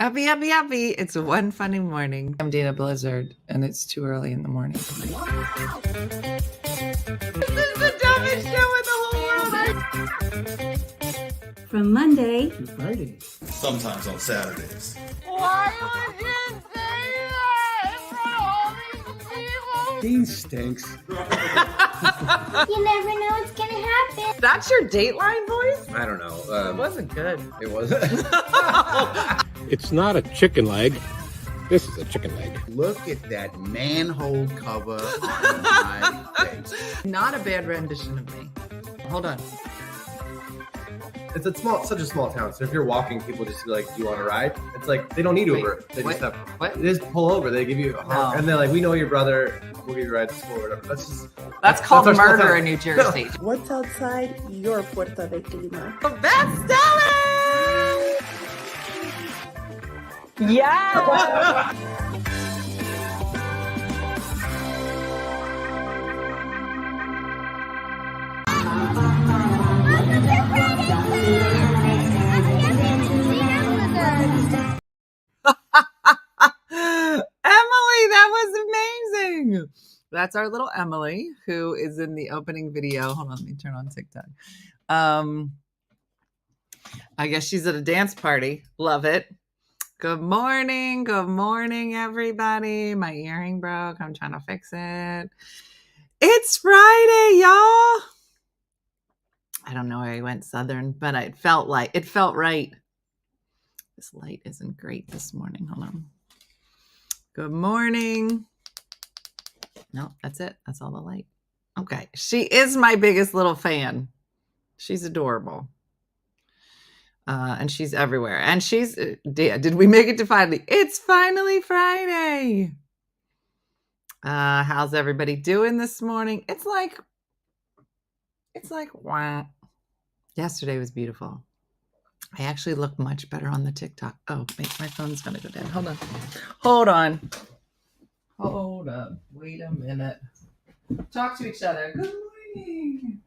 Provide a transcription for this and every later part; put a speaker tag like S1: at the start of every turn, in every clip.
S1: Happy, happy, happy. It's one funny morning. I'm Dana Blizzard, and it's too early in the morning. This is the dumbest show in the whole world.
S2: From Monday
S3: to Friday. Sometimes on Saturdays.
S1: Why would you say that in front of all these people?
S3: Dean stinks.
S4: You never know what's gonna happen.
S1: That's your Dateline voice?
S5: I don't know.
S1: It wasn't good.
S5: It wasn't.
S6: It's not a chicken leg. This is a chicken leg.
S7: Look at that manhole cover on my face.
S1: Not a bad rendition of me. Hold on.
S5: It's such a small town. So if you're walking, people just be like, "Do you want to ride?" It's like they don't need Uber. They just have.
S1: What?
S5: They just pull over. They give you a honk, and they're like, "We know your brother. We'll give you a ride to school or whatever."
S1: That's called
S5: our small
S1: murder
S5: town.
S1: in New Jersey.
S8: What's outside your Puerto Vecchina?
S1: Best selling! Yeah! Emily, that was amazing. That's our little Emily, who is in the opening video. Hold on, let me turn on TikTok. I guess she's at a dance party. Love it. Good morning, everybody. My earring broke. I'm trying to fix it. It's Friday, y'all. I don't know where I went southern, but it felt right. This light isn't great this morning. Hold on. Good morning. No, that's it. That's all the light. Okay. She is my biggest little fan. She's adorable. And she's everywhere. And she's, did we make it to finally? It's finally Friday. How's everybody doing this morning? It's like, wow. Yesterday was beautiful. I actually look much better on the TikTok. Oh, my phone's going to go dead. Hold on. Wait a minute. Talk to each other. Good morning.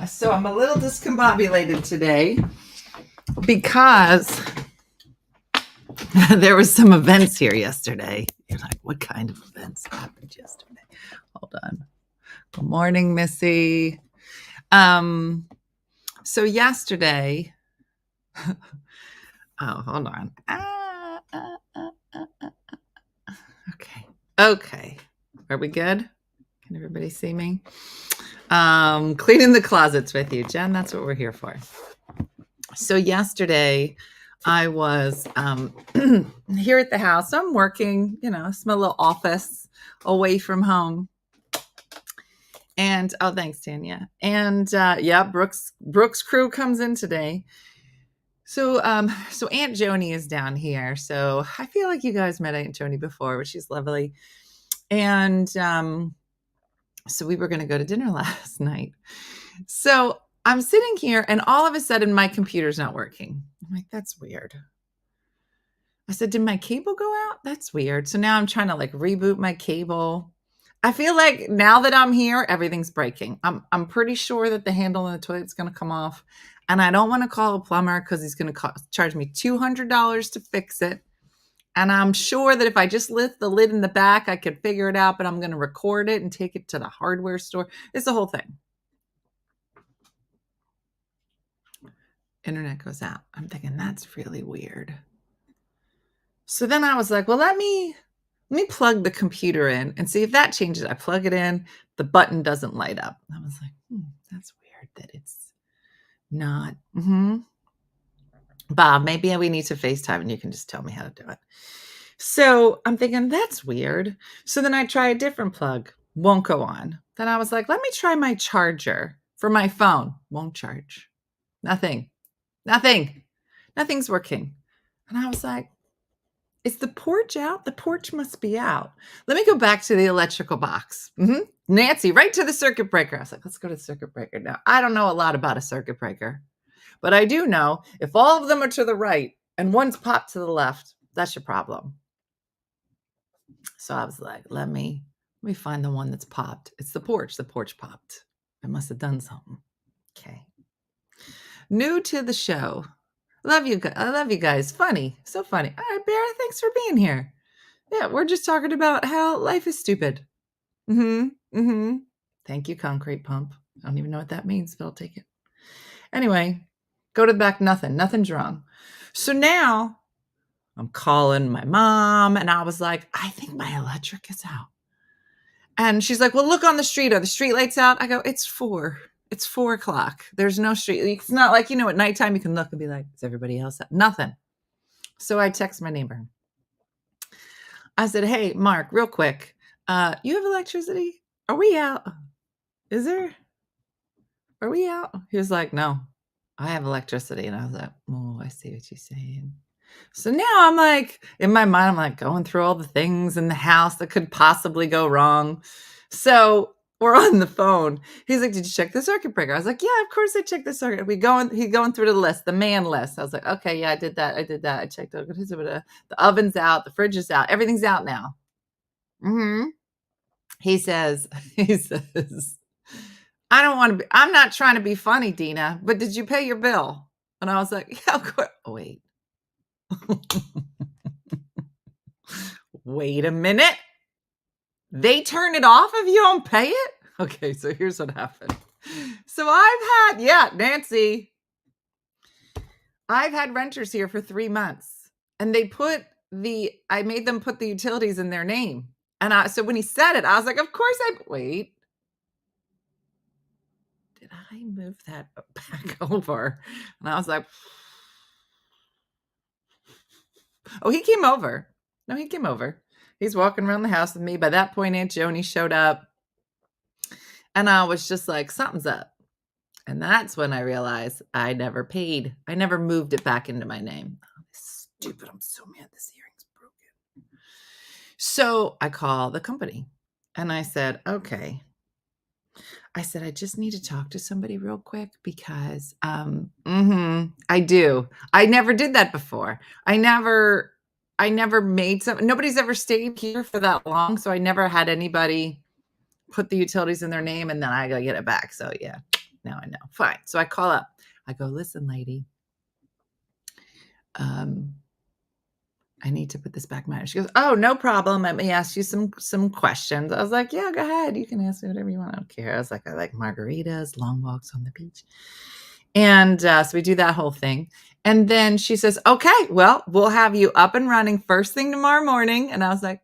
S1: So I'm a little discombobulated today because there was some events here yesterday. You're like, what kind of events happened yesterday? Hold on. Good morning, Missy. So yesterday, oh, hold on. Okay. Are we good? Can everybody see me? Cleaning the closets with you, Jen. That's what we're here for. So yesterday I was here at the house. I'm working, it's my little office away from home. And, oh, thanks, Tanya. And, yeah, Brooks' crew comes in today. So Aunt Joni is down here. So I feel like you guys met Aunt Joni before, but she's lovely. And, so we were going to go to dinner last night. So I'm sitting here and all of a sudden my computer's not working. I'm like, that's weird. I said, did my cable go out? That's weird. So now I'm trying to reboot my cable. I feel like now that I'm here, everything's breaking. I'm pretty sure that the handle in the toilet's going to come off. And I don't want to call a plumber because he's going to charge me $200 to fix it. And I'm sure that if I just lift the lid in the back, I could figure it out, but I'm going to record it and take it to the hardware store. It's the whole thing. Internet goes out. I'm thinking that's really weird. So then I was like, well, let me plug the computer in and see if that changes. I plug it in. The button doesn't light up. I was like, that's weird that it's not. Bob, maybe we need to FaceTime and you can just tell me how to do it. So I'm thinking that's weird. So then I try a different plug. Won't go on. Then I was like, let me try my charger for my phone. Won't charge. Nothing's working. And I was like, is the porch out? The porch must be out. Let me go back to the electrical box. Nancy, right to the circuit breaker. I was like, let's go to the circuit breaker now. I don't know a lot about a circuit breaker. But I do know if all of them are to the right and one's popped to the left, that's your problem. So I was like, let me find the one that's popped. It's the porch. The porch popped. I must have done something. Okay. New to the show. Love you. I love you guys. Funny. So funny. All right, Bear, thanks for being here. Yeah, we're just talking about how life is stupid. Thank you, Concrete Pump. I don't even know what that means, but I'll take it. Anyway, go to the back. Nothing's wrong. So now I'm calling my mom, and I was like, I think my electric is out. And she's like, well, look on the street. Are the street lights out? I go, it's 4. It's 4 o'clock. There's no street. It's not like, at nighttime you can look and be like, is everybody else out? Nothing. So I text my neighbor. I said, hey, Mark, real quick. You have electricity? Are we out? Is there? Are we out? He was like, no, I have electricity. And I was like, oh, I see what you're saying. So now I'm like, in my mind, I'm like going through all the things in the house that could possibly go wrong. So we're on the phone. He's like, did you check the circuit breaker? I was like, yeah, of course I checked the circuit. He's going through the list, the man list. I was like, okay, yeah, I did that. I checked it. The oven's out. The fridge is out. Everything's out now. He says, I'm not trying to be funny, Dina, but did you pay your bill? And I was like, yeah, of course. Oh, wait. Wait a minute. They turn it off if you don't pay it? Okay, so here's what happened. So Nancy. I've had renters here for 3 months, and I made them put the utilities in their name. And so when he said it, I was like, of course wait. Did I move that back over? And I was like, oh, he came over. No, he came over. He's walking around the house with me. By that point, Aunt Joni showed up. And I was just like, something's up. And that's when I realized I never paid. I never moved it back into my name. Oh, this stupid. I'm so mad this earring's broken. So I call the company. And I said, okay. I said, I just need to talk to somebody real quick because I do. I never did that before. I never made nobody's ever stayed here for that long. So I never had anybody put the utilities in their name and then I gotta get it back. So yeah, now I know. Fine. So I call up. I go, listen, lady. I need to put this back in my. She goes, oh, no problem. Let me ask you some questions. I was like, yeah, go ahead. You can ask me whatever you want. I don't care. I was like, I like margaritas, long walks on the beach. And so we do that whole thing. And then she says, okay, well, we'll have you up and running first thing tomorrow morning. And I was like,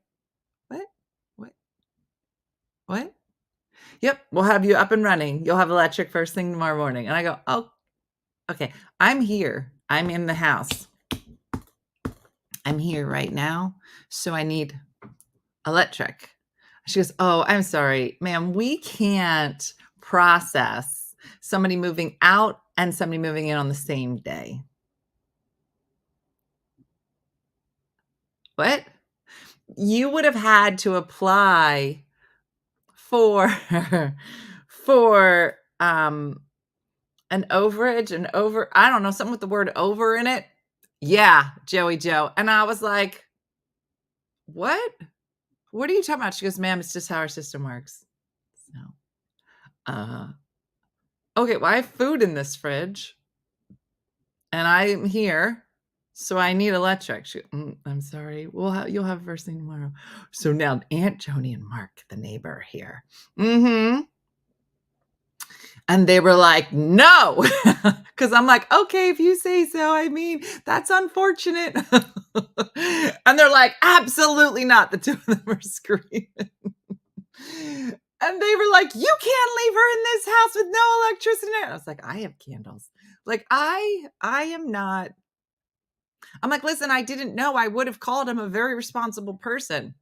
S1: what? Yep, we'll have you up and running. You'll have electric first thing tomorrow morning. And I go, oh, okay. I'm here. I'm in the house. I'm here right now, so I need electric. She goes, oh, I'm sorry, ma'am. We can't process somebody moving out and somebody moving in on the same day. What? You would have had to apply for an overage, I don't know, something with the word over in it. Yeah, Joey Joe. And I was like, what? What are you talking about? She goes, ma'am, it's just how our system works. So, okay, well, I have food in this fridge and I'm here, so I need electric. She, I'm sorry. You'll have first thing tomorrow. So now Aunt Joni and Mark, the neighbor, are here. And they were like, no, because I'm like, okay, if you say so, I mean, that's unfortunate. And they're like, absolutely not. The two of them were screaming. And they were like, you can't leave her in this house with no electricity. I was like, I have candles. Like, I am not. I'm like, listen, I didn't know. I would have called him a very responsible person.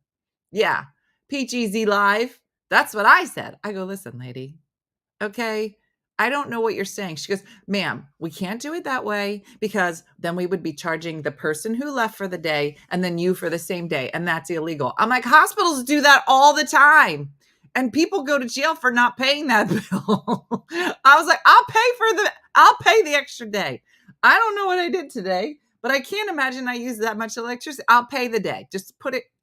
S1: Yeah. PGZ Live. That's what I said. I go, listen, lady. Okay, I don't know what you're saying. She goes, ma'am, we can't do it that way because then we would be charging the person who left for the day and then you for the same day. And that's illegal. I'm like, hospitals do that all the time. And people go to jail for not paying that bill. I was like, I'll pay the extra day. I don't know what I did today, but I can't imagine I used that much electricity. I'll pay the day. Just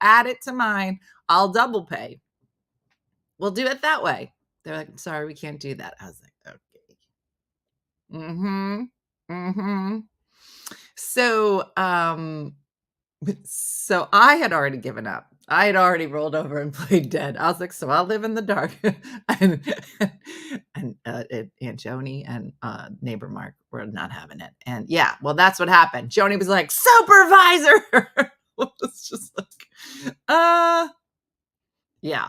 S1: add it to mine. I'll double pay. We'll do it that way. They're like, sorry, we can't do that. I was like, okay. Mm-hmm. So, so I had already given up. I had already rolled over and played dead. I was like, so I'll live in the dark. and Aunt Joni and neighbor Mark were not having it. And yeah, well, that's what happened. Joni was like, supervisor. It's just like, yeah.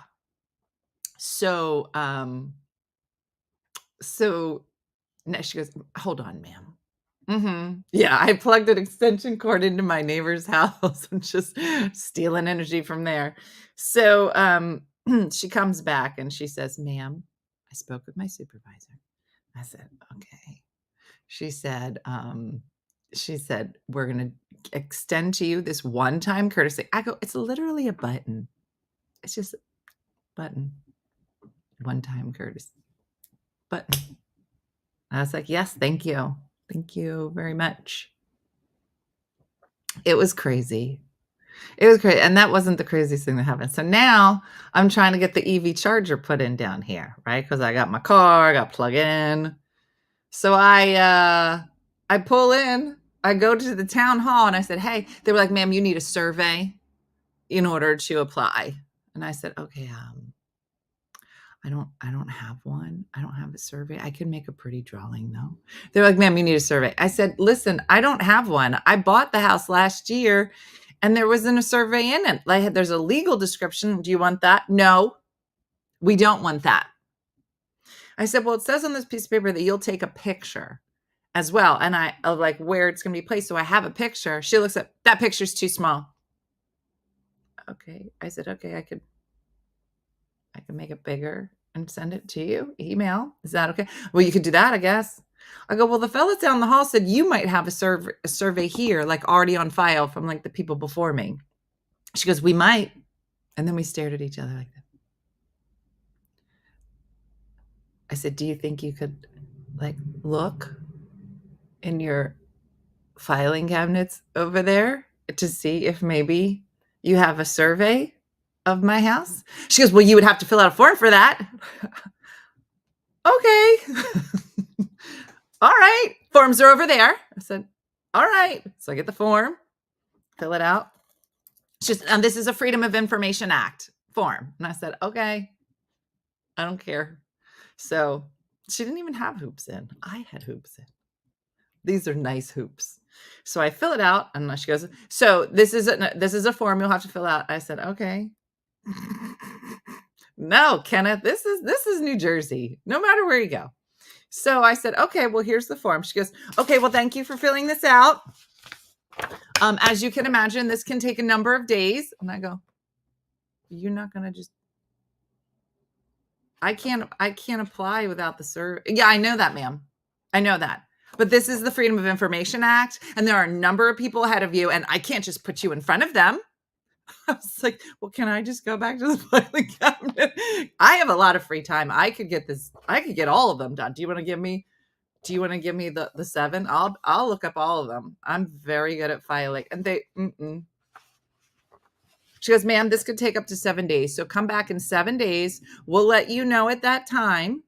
S1: So, no, she goes, hold on, ma'am. Yeah, I plugged an extension cord into my neighbor's house and just stealing energy from there. So she comes back and she says, ma'am, I spoke with my supervisor. I said, okay. She said, we're going to extend to you this one-time courtesy. I go, it's literally a button. It's just a button. One-time courtesy. Button. I was like, yes, thank you. Thank you very much. It was crazy. It was crazy. And that wasn't the craziest thing that happened. So now I'm trying to get the EV charger put in down here, right? Because I got my car, I got plug in. So I pull in, I go to the town hall and I said, hey, they were like, ma'am, you need a survey in order to apply. And I said, okay, I don't have one. I don't have a survey. I can make a pretty drawing though. They're like, ma'am, you need a survey. I said, listen, I don't have one. I bought the house last year and there wasn't a survey in it. Like, there's a legal description. Do you want that? No, we don't want that. I said, well, it says on this piece of paper that you'll take a picture as well. And I like where it's going to be placed. So I have a picture. She looks at that picture's too small. Okay. I said, okay, I can make it bigger and send it to you. Email. Is that okay? Well, you could do that, I guess. I go, well, the fellas down the hall said you might have a survey here, like already on file from like the people before me. She goes, we might. And then we stared at each other like that. I said, do you think you could like look in your filing cabinets over there to see if maybe you have a survey of my house? She goes, well, you would have to fill out a form for that. Okay. All right. Forms are over there. I said, all right. So I get the form, fill it out. She's, this is a Freedom of Information Act form. And I said, okay, I don't care. So she didn't even have hoops in. I had hoops in. These are nice hoops. So I fill it out and she goes, so this is a form you'll have to fill out. I said, okay. No, Kenneth, this is New Jersey, no matter where you go. So I said, okay, well, here's the form. She goes, okay, well, thank you for filling this out. As you can imagine, this can take a number of days. And I go, you're not going to just, I can't apply without the survey. Yeah, I know that, ma'am. I know that. But this is the Freedom of Information Act. And there are a number of people ahead of you. And I can't just put you in front of them. I was like, well, can I just go back to the filing cabinet? I have a lot of free time. I could get all of them done. Do you want to give me the 7? I'll look up all of them. I'm very good at filing. And she goes, ma'am, this could take up to 7 days. So come back in 7 days. We'll let you know at that time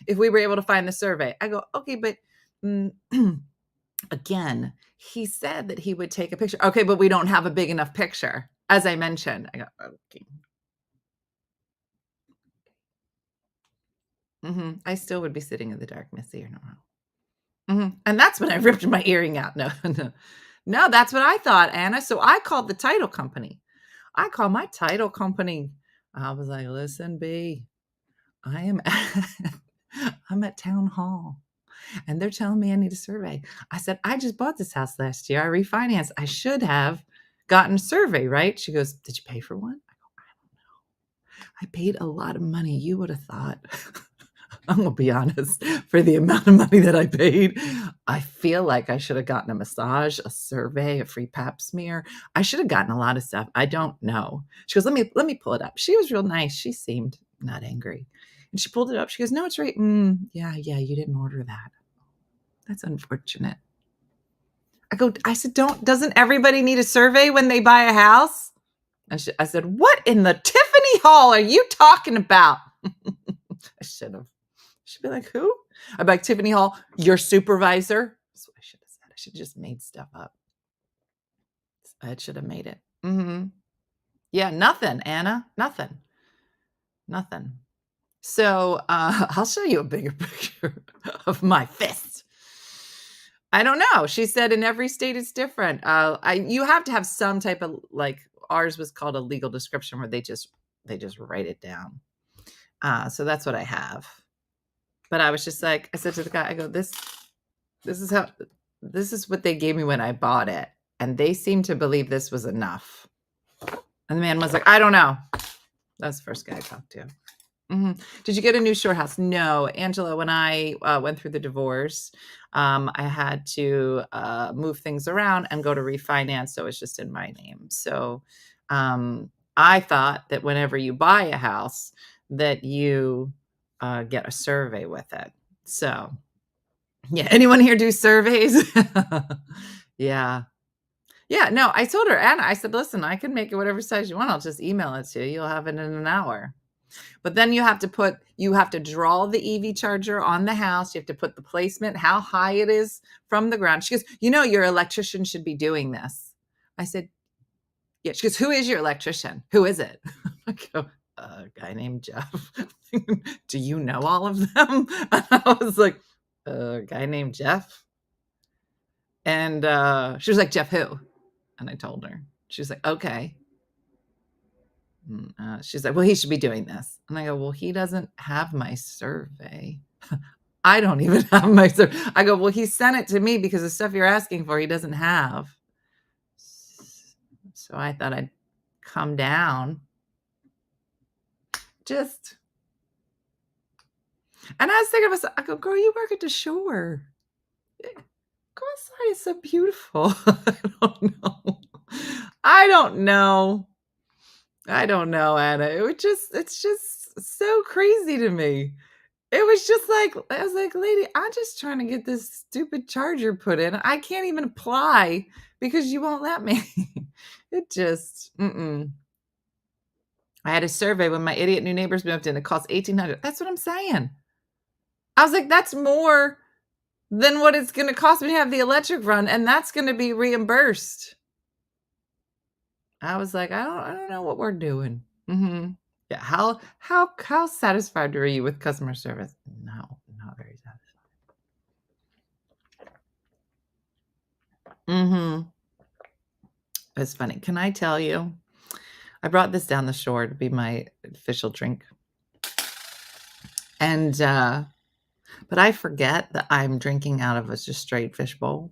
S1: if we were able to find the survey. I go, okay, but again, he said that he would take a picture. Okay, but we don't have a big enough picture. As I mentioned, I go, okay. I still would be sitting in the dark, Missy. You're not wrong. And that's when I ripped my earring out. No, that's what I thought, Anna. So I called the title company. I called my title company. I was like, listen, B, I'm at town hall. And they're telling me I need a survey. I said, I just bought this house last year. I refinanced. I should have gotten a survey, right? She goes, did you pay for one? I go, I don't know. I paid a lot of money. You would have thought, I'm going to be honest, for the amount of money that I paid, I feel like I should have gotten a massage, a survey, a free pap smear. I should have gotten a lot of stuff. I don't know. She goes, let me pull it up. She was real nice. She seemed not angry. And she pulled it up. She goes, no, it's right. Yeah, you didn't order that. That's unfortunate. I said, doesn't everybody need a survey when they buy a house? And I said, what in the Tiffany Hall are you talking about? I should have. She'd be like, who? I'd be like, Tiffany Hall, your supervisor. That's what I should have said. I should have just made stuff up. I should have made it. Mm-hmm. Yeah, nothing, Anna. Nothing. So I'll show you a bigger picture of my fist. I don't know. She said in every state it's different. You have to have some type of, like, ours was called a legal description where they just write it down. So that's what I have. But I was just like, I said to the guy, I go, this is what they gave me when I bought it. And they seemed to believe this was enough. And the man was like, I don't know. That's the first guy I talked to. Mm-hmm. Did you get a new shore house? No, Angela, when I went through the divorce, I had to move things around and go to refinance. So it's just in my name. So I thought that whenever you buy a house that you get a survey with it. So yeah, anyone here do surveys? Yeah. Yeah, no, I told her, Anna, I said, listen, I can make it whatever size you want. I'll just email it to you. You'll have it in an hour. But then you have to draw the EV charger on the house. You have to put the placement, how high it is from the ground. She goes, your electrician should be doing this. I said, yeah. She goes, who is your electrician? Who is it? I go, a guy named Jeff. Do you know all of them? And I was like, a guy named Jeff. And she was like, Jeff who? And I told her. She was like, okay. She's like, well, he should be doing this. And I go, well, he doesn't have my survey. I don't even have my survey. I go, well, he sent it to me because the stuff you're asking for, he doesn't have. So I thought I'd come down. And I was thinking to myself, I go, girl, you work at the shore. Go outside, it's so beautiful. I don't know, Anna. It's just so crazy to me. It was just like, I was like, lady, I'm just trying to get this stupid charger put in. I can't even apply because you won't let me. It just, I had a survey when my idiot new neighbors moved in. It cost $1,800. That's what I'm saying. I was like, that's more than what it's going to cost me to have the electric run, and that's going to be reimbursed. I was like, I don't know what we're doing. Mm-hmm. Yeah. How satisfied were you with customer service? No, not very satisfied. Mm-hmm. It's funny. Can I tell you? I brought this down the shore to be my official drink. And but I forget that I'm drinking out of a just straight fish bowl.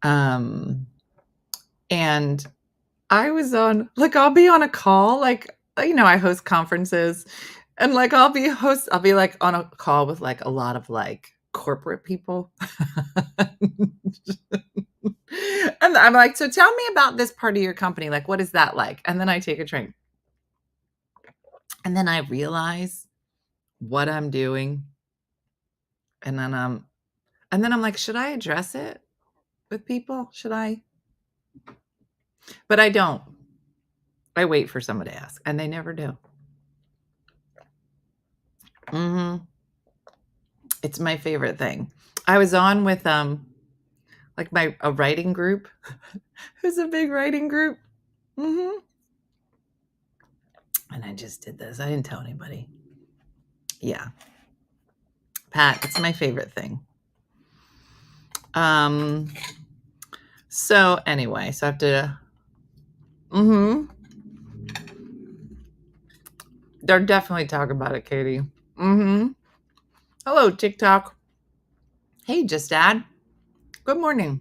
S1: And I was on, like, I'll be on a call, like, I host conferences, and like I'll be like on a call with like a lot of like corporate people. And I'm like, so tell me about this part of your company. Like, what is that like? And then I take a drink. And then I realize what I'm doing. And then I'm like, should I address it with people? Should I? But I don't. I wait for someone to ask, and they never do. It's my favorite thing. I was on with like a writing group. Who's a big writing group? And I just did this. I didn't tell anybody. Yeah. Pat, it's my favorite thing. So anyway, so I have to They're definitely talking about it, Katie. Hello, TikTok. Hey, Just Dad. Good morning.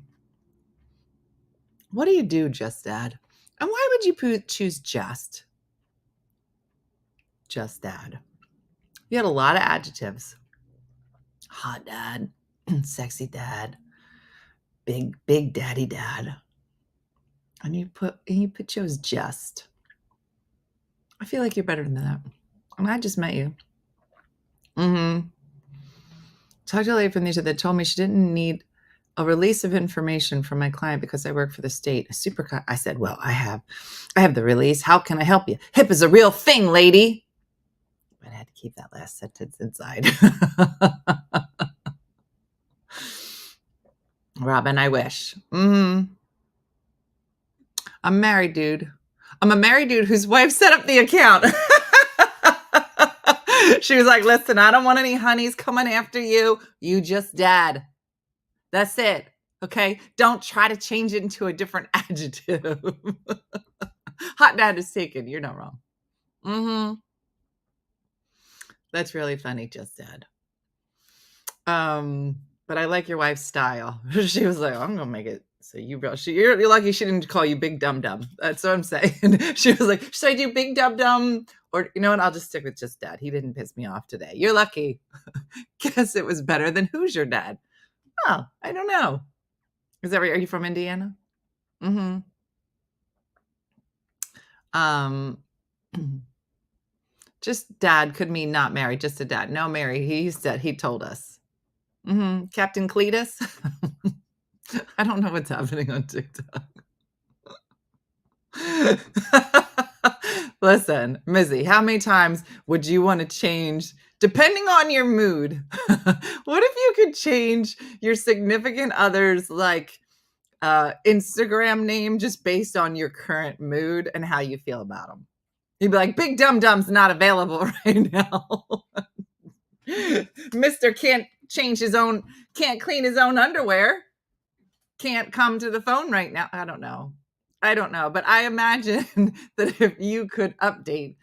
S1: What do you do, Just Dad? And why would you choose Just Dad? You had a lot of adjectives. Hot dad, sexy dad, big daddy dad. And you chose Just. I feel like you're better than that. And I just met you. Talked to a lady from these that told me she didn't need a release of information from my client because I work for the state. I said, well, I have the release. How can I help you? HIP is a real thing, lady. But I had to keep that last sentence inside. Robin, I wish. I'm a married dude. I'm a married dude whose wife set up the account. She was like, listen, I don't want any honeys coming after you. You just dad. That's it. Okay? Don't try to change it into a different adjective. Hot dad is taken. You're not wrong. That's really funny, just dad. But I like your wife's style. She was like, I'm gonna make it so you're lucky she didn't call you Big Dum Dum. That's what I'm saying. She was like, should I do Big Dum Dum? Or you know what? I'll just stick with just dad. He didn't piss me off today. You're lucky. Guess it was better than who's your dad? Oh, I don't know. Is that right? Are you from Indiana? Just dad could mean not married, just a dad. No, Mary, he said, he told us. Captain Cletus? I don't know what's happening on TikTok. Listen, Mizzy, how many times would you want to change, depending on your mood? What if you could change your significant other's like Instagram name just based on your current mood and how you feel about them? You'd be like, Big Dum Dum's not available right now. Mr. can't clean his own underwear. Can't come to the phone right now. I don't know. But I imagine that if you could update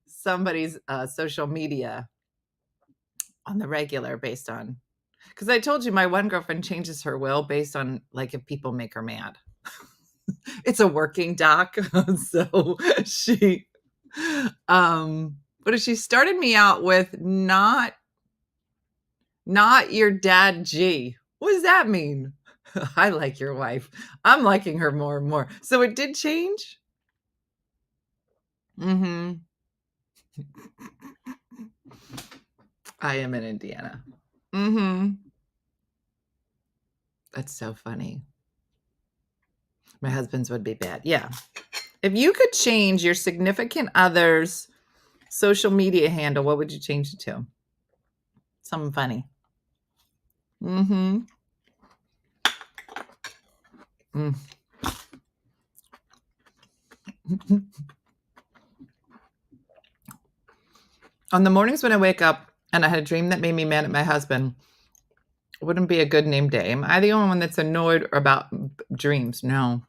S1: somebody's social media on the regular based on, because I told you my one girlfriend changes her will based on like if people make her mad. It's a working doc. So she, but if she started me out with not your dad G. What does that mean? I like your wife. I'm liking her more and more. So it did change? I am in Indiana. That's so funny. My husband's would be bad. Yeah. If you could change your significant other's social media handle, what would you change it to? Something funny. On the mornings when I wake up and I had a dream that made me mad at my husband, it wouldn't be a good name day. Am I the only one that's annoyed about dreams? No.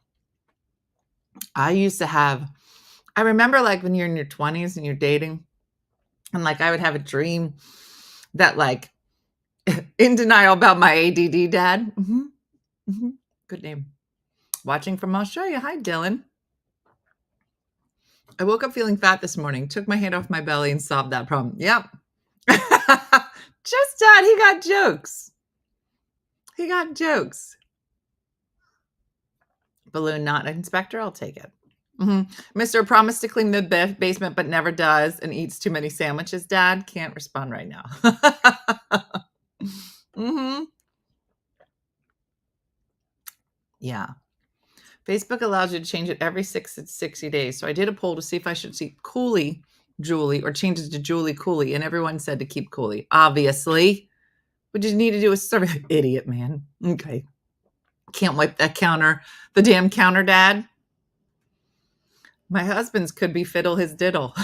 S1: I remember like when you're in your 20s and you're dating, and like I would have a dream that like in denial about my ADD dad. Good name. Watching from Australia. Hi, Dylan. I woke up feeling fat this morning, took my hand off my belly and solved that problem. Yep. Just dad, he got jokes. Balloon not an inspector, I'll take it. Mr. promised to clean the basement but never does and eats too many sandwiches. Dad can't respond right now. Yeah. Facebook allows you to change it every 60 days. So I did a poll to see if I should see Cooley Julie or change it to Julie Cooley. And everyone said to keep Cooley. Obviously. What you need to do is survey. Idiot, man. Okay. Can't wipe that counter. The damn counter, Dad. My husband's could be fiddle his diddle.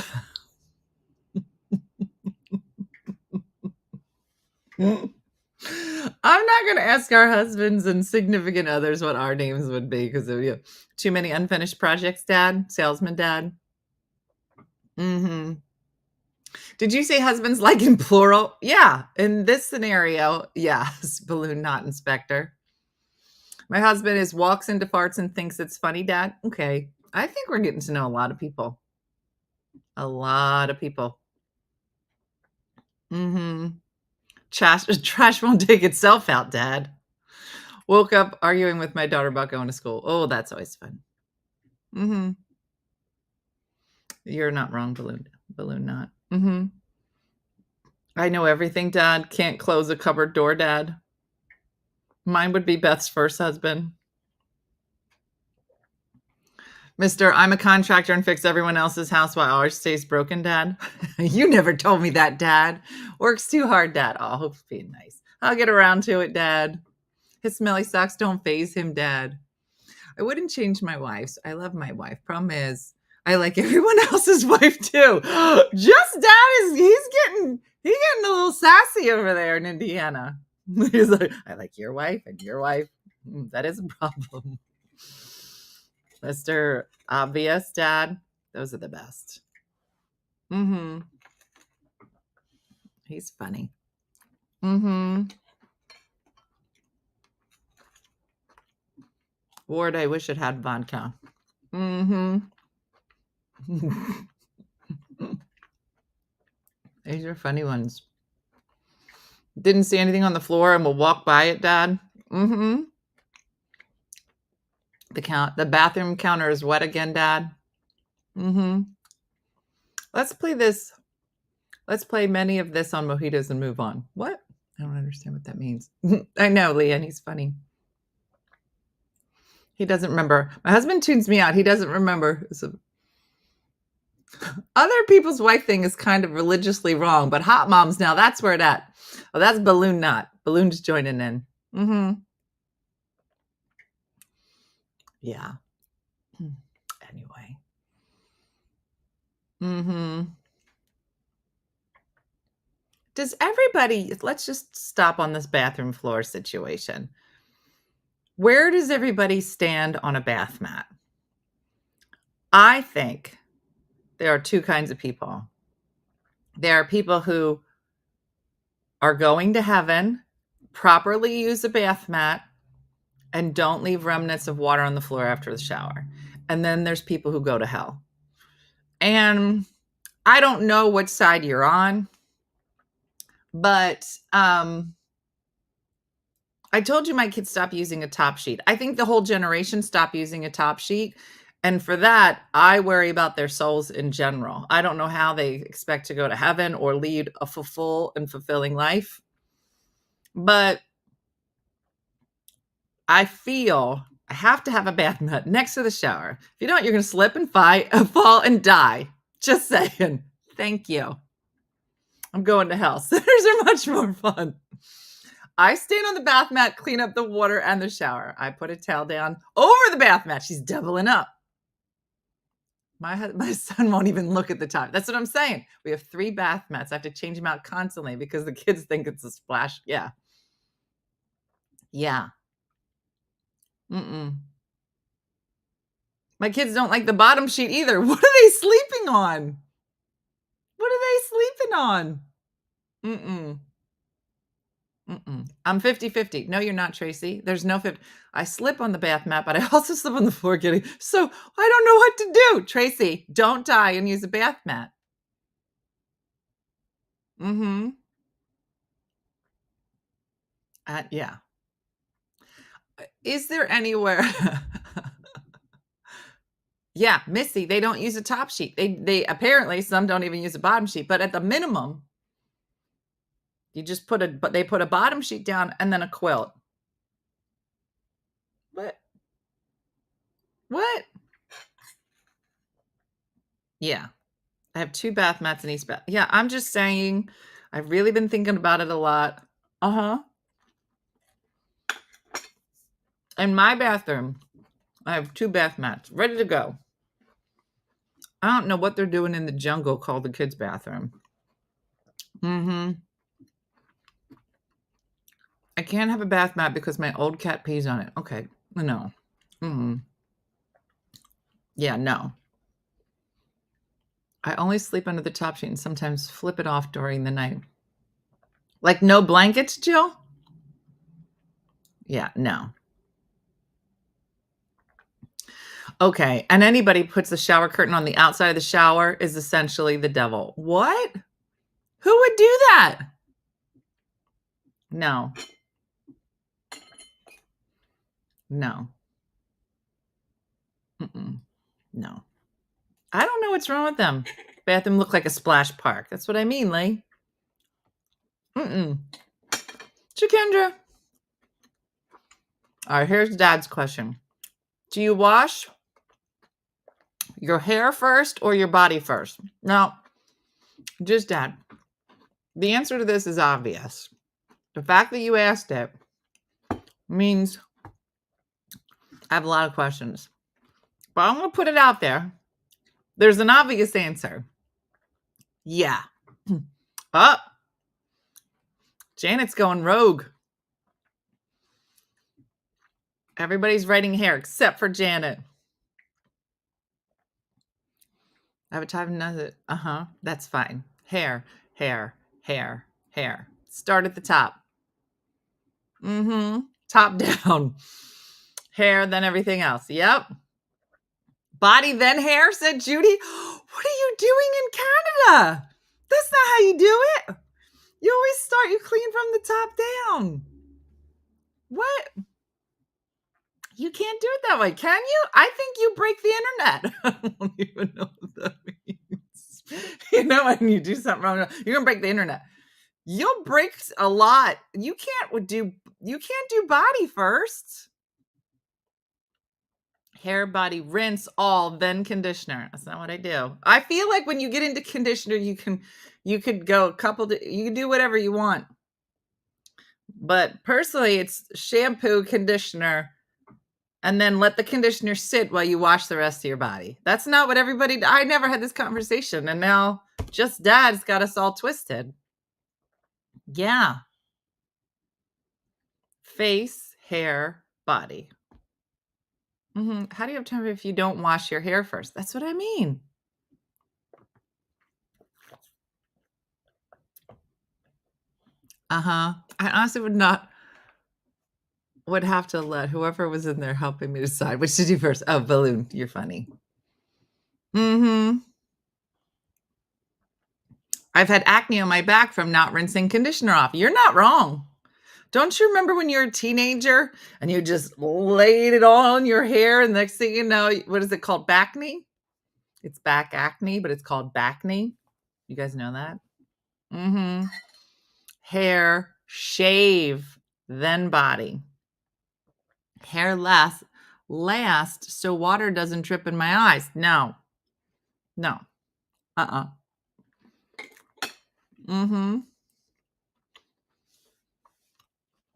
S1: I'm not going to ask our husbands and significant others what our names would be because of you. Too many unfinished projects, Dad? Salesman, Dad? Did you say husbands like in plural? Yeah. In this scenario, yes. Balloon not inspector. My husband walks into farts and thinks it's funny, Dad. Okay. I think we're getting to know a lot of people. Trash won't take itself out, Dad. Woke up arguing with my daughter about going to school. Oh, that's always fun. You're not wrong, Balloon not. I know everything, Dad. Can't close a cupboard door, Dad. Mine would be Beth's first husband. Mr. I'm a contractor and fix everyone else's house while ours stays broken, Dad. You never told me that, Dad. Works too hard, Dad. Oh, I hope it's being nice. I'll get around to it, Dad. His smelly socks don't faze him, Dad. I wouldn't change my wife's. I love my wife. Problem is, I like everyone else's wife too. Just Dad he's getting a little sassy over there in Indiana. He's like, I like your wife and your wife. That is a problem. Mr. Obvious Dad, those are the best. Mm-hmm. He's funny. Mm-hmm. Ward, I wish it had vodka. Mm-hmm. These are funny ones. Didn't see anything on the floor and we'll walk by it, Dad. Mm-hmm. The bathroom counter is wet again, Dad. Mm-hmm. Let's play this. Let's play many of this on mojitos and move on. What? I don't understand what that means. I know, Leanne. He's funny. He doesn't remember. My husband tunes me out. He doesn't remember. Other people's wife thing is kind of religiously wrong, but hot moms now, that's where it at. Oh, that's Balloon not. Balloon's joining in. Mm-hmm. Yeah. Anyway. Mm-hmm. Does everybody, let's just stop on this bathroom floor situation. Where does everybody stand on a bath mat? I think there are two kinds of people. There are people who are going to heaven, properly use a bath mat, and don't leave remnants of water on the floor after the shower. And then there's people who go to hell. And I don't know which side you're on, but I told you my kids stopped using a top sheet. I think the whole generation stopped using a top sheet. And for that, I worry about their souls in general. I don't know how they expect to go to heaven or lead a full and fulfilling life. But I feel I have to have a bath mat next to the shower. If you don't, you're going to slip and fall and die. Just saying. Thank you. I'm going to hell. Sinners are much more fun. I stand on the bath mat, clean up the water and the shower. I put a towel down over the bath mat. She's doubling up. My son won't even look at the top. That's what I'm saying. We have 3 bath mats. I have to change them out constantly because the kids think it's a splash. Yeah. Yeah. Mm-mm. My kids don't like the bottom sheet either. What are they sleeping on? What are they sleeping on? Mm-mm. Mm-mm. I'm 50-50. No, you're not, Tracy. There's no 50. I slip on the bath mat, but I also slip on the floor getting. So I don't know what to do. Tracy, don't die and use a bath mat. Mm-hmm. Yeah. Is there anywhere? Yeah, Missy, they don't use a top sheet. They apparently some don't even use a bottom sheet, but at the minimum, you just they put a bottom sheet down and then a quilt. What? Yeah. I have 2 bath mats in each bath. Yeah, I'm just saying, I've really been thinking about it a lot. Uh-huh. In my bathroom, I have 2 bath mats ready to go. I don't know what they're doing in the jungle called the kids' bathroom. Mm-hmm. I can't have a bath mat because my old cat pees on it. Okay. No. Mm-hmm. Yeah, no. I only sleep under the top sheet and sometimes flip it off during the night. Like no blankets, Jill? Yeah, no. Okay, and anybody puts the shower curtain on the outside of the shower is essentially the devil. What? Who would do that? No. No. Mm-mm. No. I don't know what's wrong with them. Bathroom look like a splash park. That's what I mean, Lee. Mm-mm. Chikendra. All right, here's Dad's question. Do you wash your hair first or your body first? No, just Dad. The answer to this is obvious. The fact that you asked it means I have a lot of questions. But I'm going to put it out there. There's an obvious answer. Yeah. Oh, Janet's going rogue. Everybody's writing hair except for Janet. I have a time to that's fine. Hair, hair, hair, hair. Start at the top. Top down. Hair, then everything else. Yep. Body, then hair, said Judy. What are you doing in Canada? That's not how you do it. You always clean from the top down. What? You can't do it that way, can you? I think you break the internet. I don't even know what that means. You know, when you do something wrong, you're gonna break the internet. You'll break a lot. You can't do body first. Hair, body, rinse all, then conditioner. That's not what I do. I feel like when you get into conditioner, you could go you can do whatever you want. But personally, it's shampoo, conditioner, and then let the conditioner sit while you wash the rest of your body. That's not what I never had this conversation, and now just Dad's got us all twisted. Yeah. Face, hair, body. How do you have time if you don't wash your hair first? That's what I mean. I honestly would have to let whoever was in there helping me decide which to do first. Oh, balloon, you're funny. I've had acne on my back from not rinsing conditioner off. You're not wrong. Don't you remember when you were a teenager and you just laid it all on your hair and next thing you know, what is it called? Backne? It's back acne, but it's called backne. You guys know that? Hair, shave, then body. Hair last so water doesn't drip in my eyes. No.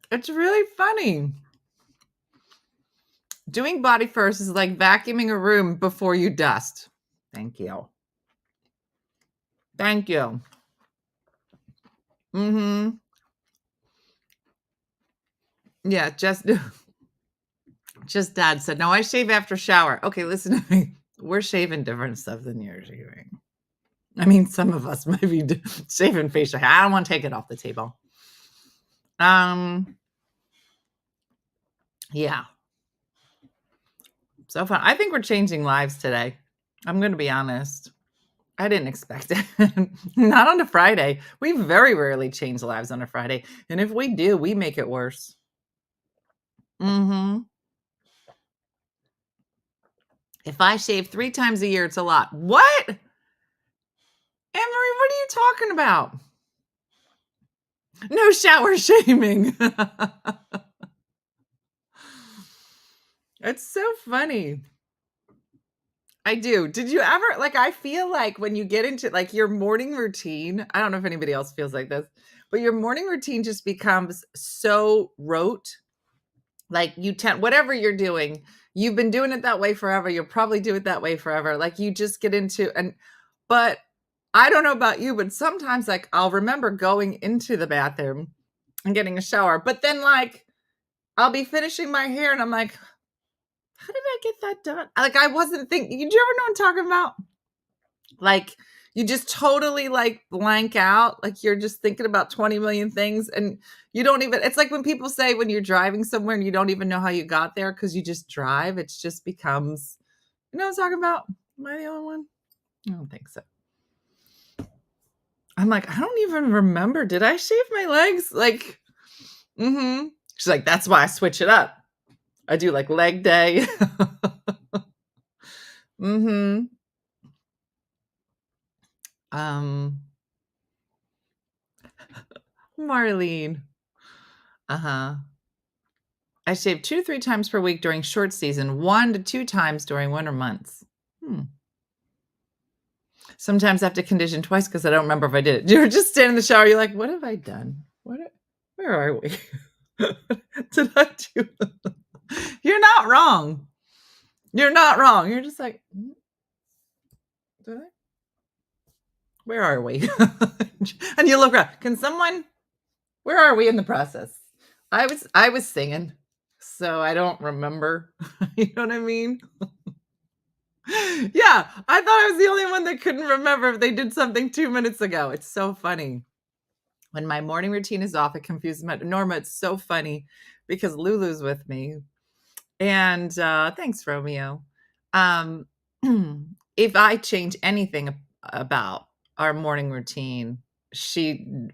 S1: It's really funny. Doing body first is like vacuuming a room before you dust. Thank you. Yeah, just Dad said, no, I shave after shower. Okay, listen to me. We're shaving different stuff than you're shaving. I mean, some of us might be shaving facial hair. I don't want to take it off the table. Yeah. So fun. I think we're changing lives today. I'm going to be honest. I didn't expect it. Not on a Friday. We very rarely change lives on a Friday. And if we do, we make it worse. If I shave 3 times a year, it's a lot. What? Anne-Marie, what are you talking about? No shower shaming. It's so funny. I do. Did you ever, I feel like when you get into your morning routine, I don't know if anybody else feels like this, but your morning routine just becomes so rote. Whatever you're doing, you've been doing it that way forever. You'll probably do it that way forever. You just get into, but I don't know about you, but sometimes I'll remember going into the bathroom and getting a shower, but then I'll be finishing my hair and I'm like, how did I get that done? I wasn't thinking. Did you ever know what I'm talking about? You just totally blank out. You're just thinking about 20 million things and you don't even, it's like when people say when you're driving somewhere and you don't even know how you got there because you just drive, it just becomes, you know what I'm talking about? Am I the only one? I don't think so. I'm I don't even remember. Did I shave my legs? She's like, that's why I switch it up. I do leg day. Marlene. I shave 2 to 3 times per week during short season, 1 to 2 times during winter months. Sometimes I have to condition twice because I don't remember if I did it. You're just standing in the shower. You're like, what have I done? Where are we? Did I do? You're not wrong. You're not wrong. You're just like, did I? Where are we? And you look around. Can someone? Where are we in the process? I was singing, so I don't remember. You know what I mean? Yeah, I thought I was the only one that couldn't remember if they did something 2 minutes ago. It's so funny. When my morning routine is off, it confuses my Norma. It's so funny because Lulu's with me. And thanks, Romeo. If I change anything about our morning routine, she'll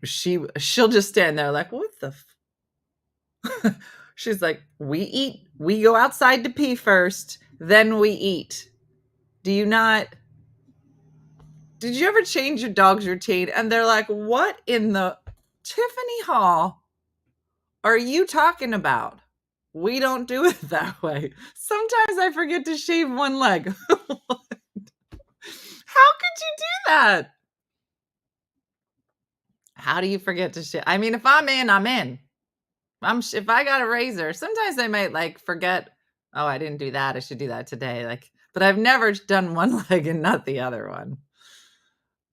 S1: just stand there like, what the she's like, we go outside to pee first, then we eat. Did you ever change your dog's routine? And they're like, what in the Tiffany Hall are you talking about? We don't do it that way. Sometimes I forget to shave one leg. How could you do that? How do you forget to shave? I mean, if I'm in, I'm in. If I got a razor, sometimes I might like forget, oh, I didn't do that. I should do that today. But I've never done one leg and not the other one.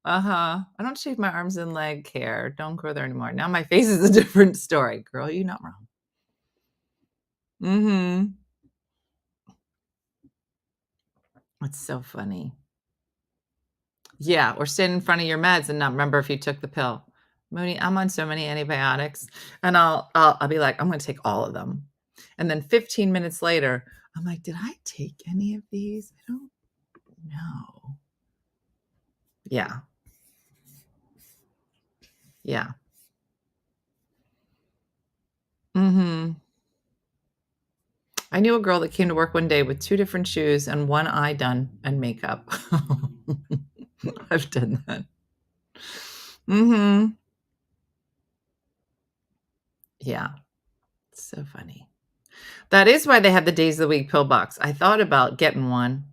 S1: I don't shave my arms and leg hair. Don't go there anymore. Now my face is a different story. Girl, you're not wrong. It's so funny. Yeah, or sit in front of your meds and not remember if you took the pill. Mooney, I'm on so many antibiotics, and I'll be like, I'm going to take all of them, and then 15 minutes later, I'm like, did I take any of these? I don't know. Yeah. I knew a girl that came to work one day with 2 different shoes and one eye done and makeup. I've done that. Yeah. So funny. That is why they have the days of the week pill box. I thought about getting one.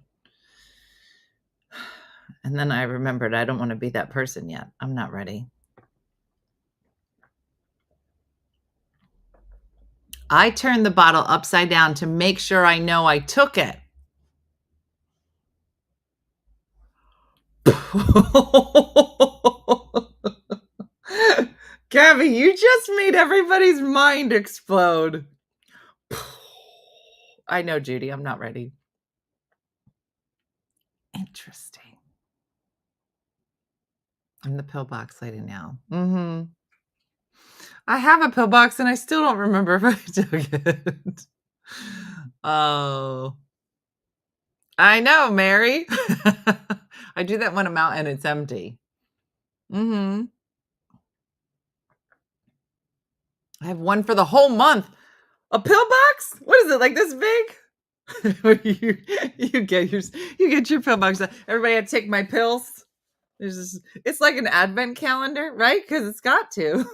S1: And then I remembered I don't want to be that person yet. I'm not ready. I turned the bottle upside down to make sure I know I took it. Gabby, you just made everybody's mind explode. I know, Judy. I'm not ready. Interesting. I'm the pill box lady now. I have a pill box and I still don't remember if I took it. Oh. I know, Mary. I do that when I'm out and it's empty. I have one for the whole month. A pill box? What is it, like this big? you get your pill box. Everybody had to take my pills. It's like an advent calendar, right? Because it's got to.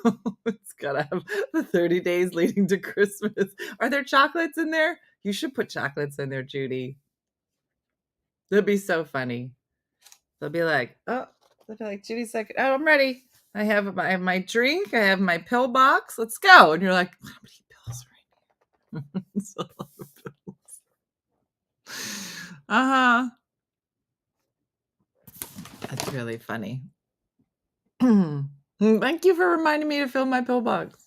S1: It's got to have the 30 days leading to Christmas. Are there chocolates in there? You should put chocolates in there, Judy. That'd be so funny. They'll be like, Judy's like, oh, I'm ready. I have my drink. I have my pill box. Let's go. And you're like, how many pills right now? It's a lot of pills. That's really funny. Thank you for reminding me to fill my pill box.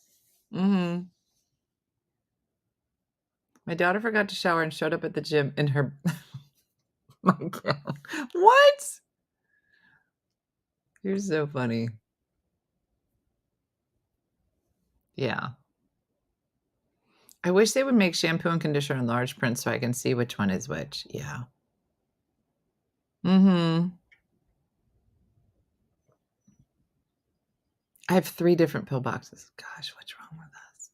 S1: My daughter forgot to shower and showed up at the gym in her my gown. What? You're so funny. Yeah. I wish they would make shampoo and conditioner in large print so I can see which one is which. Yeah. I have 3 different pill boxes. Gosh, what's wrong with us?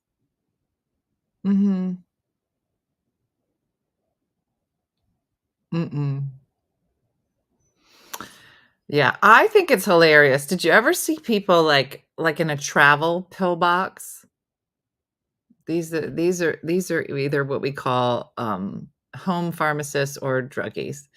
S1: Yeah, I think it's hilarious. Did you ever see people like in a travel pill box? These are either what we call home pharmacists or druggies,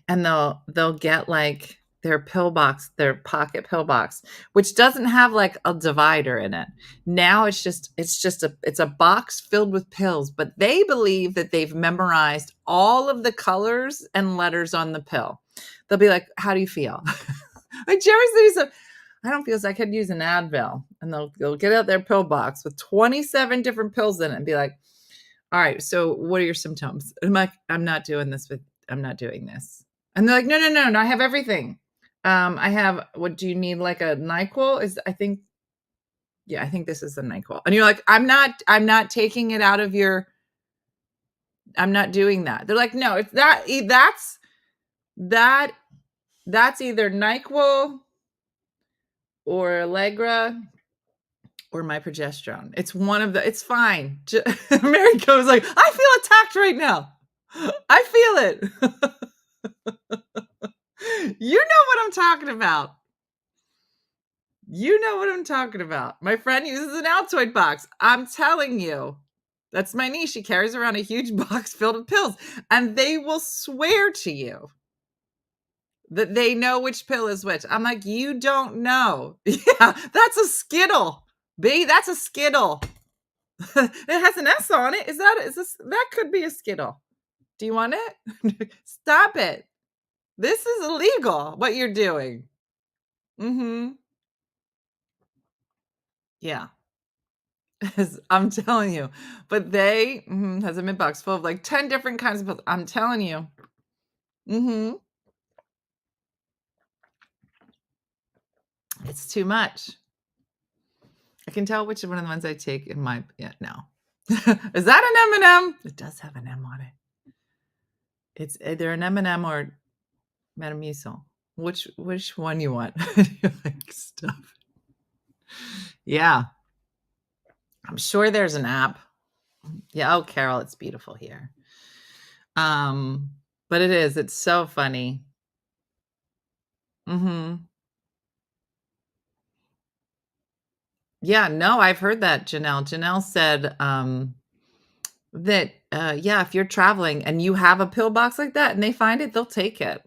S1: and they'll get like their pill box, their pocket pill box, which doesn't have like a divider in it. Now it's a box filled with pills, but they believe that they've memorized all of the colors and letters on the pill. They'll be like, "How do you feel?" Like Jerry says, "I don't feel so I could use an Advil." And they'll get out their pill box with 27 different pills in it and be like, "All right, so what are your symptoms?" And I'm like, I'm not doing this. And they're like, no, I have everything. I have, what do you need? Like a NyQuil I think this is the NyQuil. And you're like, I'm not taking it out of I'm not doing that. They're like, no, it's that's either NyQuil or Allegra or my progesterone. It's one of it's fine. Mary goes like, I feel attacked right now. I feel it. You know what I'm talking about. You know what I'm talking about. My friend uses an Altoid box. I'm telling you. That's my niece. She carries around a huge box filled with pills. And they will swear to you that they know which pill is which. I'm like, you don't know. Yeah, that's a Skittle. B, that's a Skittle. It has an S on it. That could be a Skittle. Do you want it? Stop it. This is illegal, what you're doing. Mm-hmm. Yeah. I'm telling you. But they has a mid box full of like 10 different kinds of pills. I'm telling you. Mm-hmm. It's too much. I can tell which one of the ones I take in my no. Is that an M&M? It does have an M on it. It's either an M&M or Metamucil. Which one you want? Like stuff. Yeah. I'm sure there's an app. Yeah. Oh, Carol, it's beautiful here. But it's so funny. Mm-hmm. Yeah, no, I've heard that, Janelle. Janelle said that if you're traveling and you have a pill box like that and they find it, they'll take it.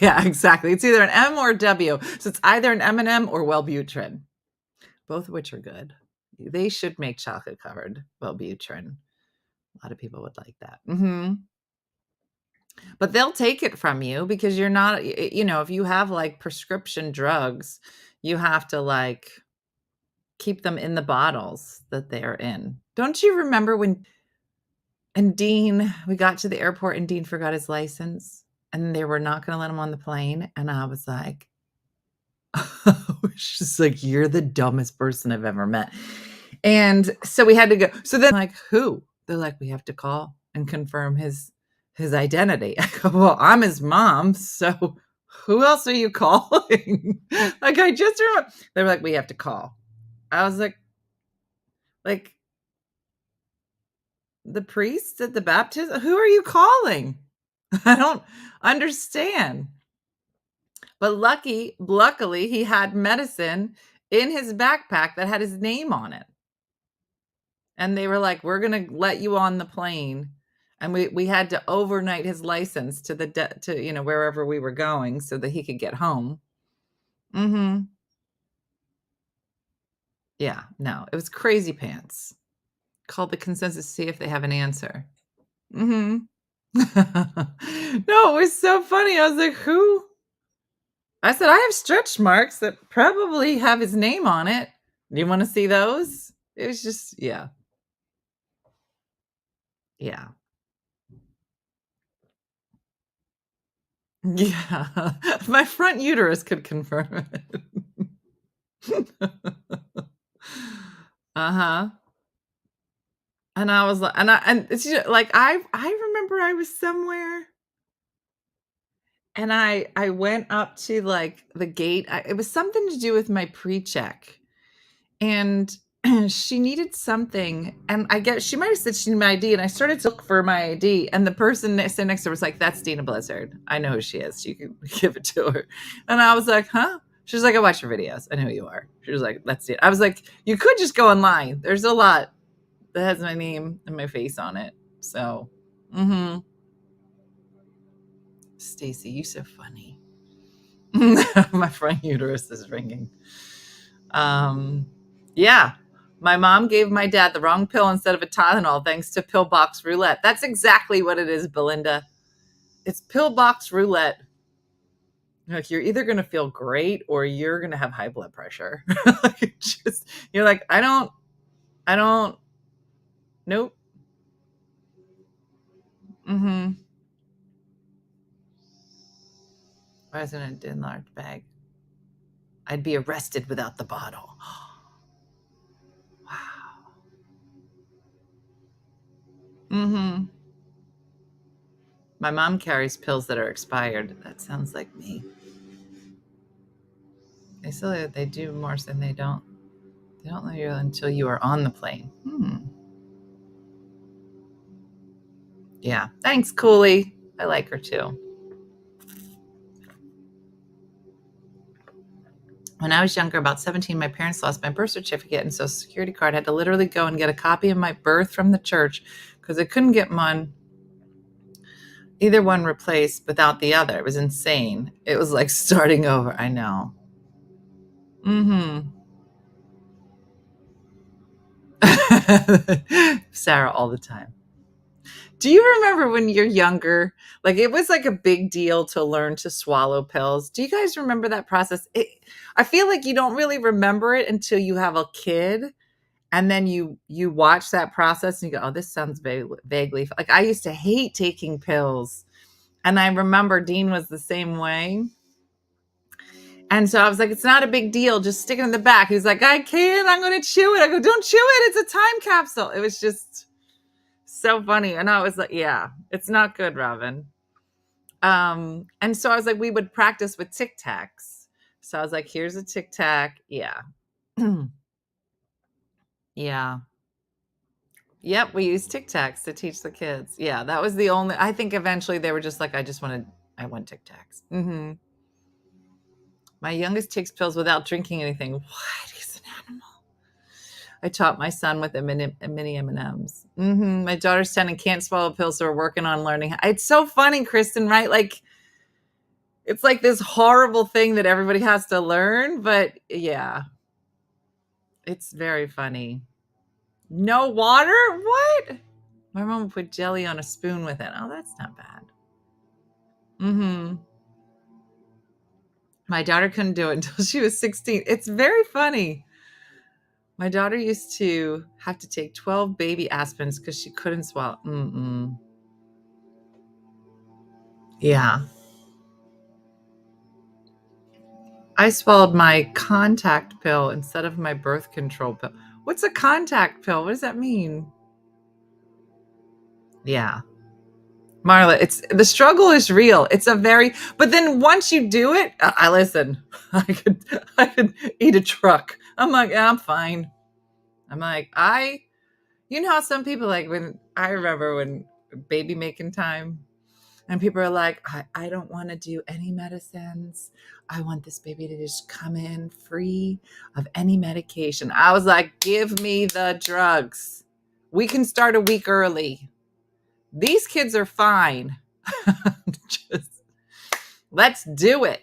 S1: Yeah, exactly. It's either an M or a W. So it's either an M&M or Wellbutrin, both of which are good. They should make chocolate covered Wellbutrin. A lot of people would like that. Mm-hmm. But they'll take it from you because you're not, if you have like prescription drugs, you have to like keep them in the bottles that they're in. Don't you remember when we got to the airport and Dean forgot his license and they were not going to let him on the plane? And I was like, she's like, you're the dumbest person I've ever met. And so we had to go. So then like, who? They're like, we have to call and confirm his identity. I go, well, I'm his mom. So who else are you calling? Like, I just remember. They were like, we have to call. I was like the priest at the baptism? Who are you calling? I don't understand. But luckily, he had medicine in his backpack that had his name on it. And they were like, we're going to let you on the plane. And we had to overnight his license to wherever we were going so that he could get home. Mm-hmm. Yeah, no, it was crazy pants. Called the consensus to see if they have an answer. Mm-hmm. No, it was so funny. I was like, who? I said, I have stretch marks that probably have his name on it. Do you want to see those? It was just, yeah. Yeah. Yeah. My front uterus could confirm it. Uh-huh. And I was like, and it's just, like, I remember I was somewhere and I went up to like the gate. It was something to do with my pre-check. And she needed something. And I guess she might have said she needed my ID. And I started to look for my ID. And the person sitting next to her was like, that's Dina Blizzard. I know who she is. You can give it to her. And I was like, huh? She was like, I watch your videos. I know who you are. She was like, that's it. I was like, you could just go online. There's a lot that has my name and my face on it. So, Stacy, you so funny. My front uterus is ringing. Yeah. My mom gave my dad the wrong pill instead of a Tylenol thanks to pillbox roulette. That's exactly what it is, Belinda. It's pillbox roulette. Like, you're either going to feel great or you're going to have high blood pressure. You're like, I don't, nope. Mm-hmm. President in large bag. I'd be arrested without the bottle. Wow. Mm-hmm. My mom carries pills that are expired. That sounds like me. They do more than they don't. They don't know you until you are on the plane. Yeah. Thanks, Cooley. I like her too. When I was younger, about 17, my parents lost my birth certificate and social security card. I had to literally go and get a copy of my birth from the church because I couldn't get either one replaced without the other. It was insane. It was like starting over. I know. Mm-hmm. Sarah all the time. Do you remember when you're younger, like it was like a big deal to learn to swallow pills? Do you guys remember that process? I feel like you don't really remember it until you have a kid, and then you watch that process and you go, oh, this sounds vaguely like I used to hate taking pills. And I remember Dean was the same way. And so I was like, it's not a big deal. Just stick it in the back. He's like, I can't. I'm going to chew it. I go, don't chew it. It's a time capsule. It was just so funny. And I was like, yeah, it's not good, Robin. And so I was like, we would practice with Tic Tacs. So I was like, here's a Tic Tac. Yeah. Yeah. Yep. We used Tic Tacs to teach the kids. Yeah. That was the only, I think eventually they were just like, I want Tic Tacs. Mm-hmm. My youngest takes pills without drinking anything. What? He's an animal. I taught my son with mini M&Ms. Mm-hmm. My daughter's 10 and can't swallow pills, so we're working on learning. It's so funny, Kristen, right? Like, it's like this horrible thing that everybody has to learn, but yeah, it's very funny. No water? What? My mom would put jelly on a spoon with it. Oh, that's not bad. Mm-hmm. My daughter couldn't do it until she was 16. It's very funny. My daughter used to have to take 12 baby aspirins because she couldn't swallow. Mm-mm. Yeah. I swallowed my contact pill instead of my birth control pill. What's a contact pill? What does that mean? Yeah. Marla, the struggle is real. But then once you do it, I listen, I could eat a truck. I'm like, yeah, I'm fine. I'm like, you know how some people like I remember when baby making time and people are like, I don't want to do any medicines. I want this baby to just come in free of any medication. I was like, give me the drugs. We can start a week early. These kids are fine. Just let's do it.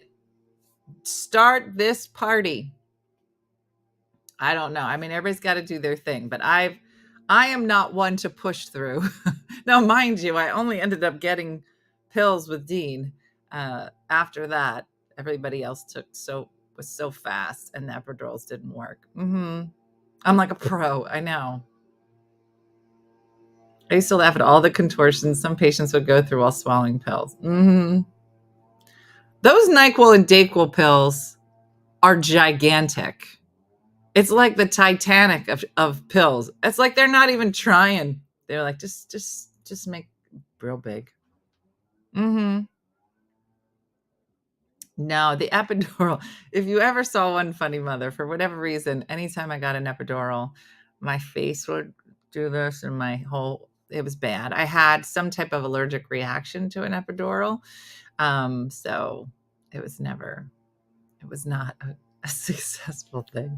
S1: Start this party. I don't know. I mean, everybody's got to do their thing, but I am not one to push through. Now, mind you, I only ended up getting pills with Dean. After that, everybody else was so fast, and the epidurals didn't work. Mm-hmm. I'm like a pro. I know. I used to laugh at all the contortions some patients would go through while swallowing pills. Mm-hmm. Those NyQuil and DayQuil pills are gigantic. It's like the Titanic of pills. It's like they're not even trying. They're like, just make real big. Mm-hmm. No, the epidural. If you ever saw OneFunnyMother, for whatever reason, anytime I got an epidural, my face would do this and it was bad. I had some type of allergic reaction to an epidural. So it was not a successful thing.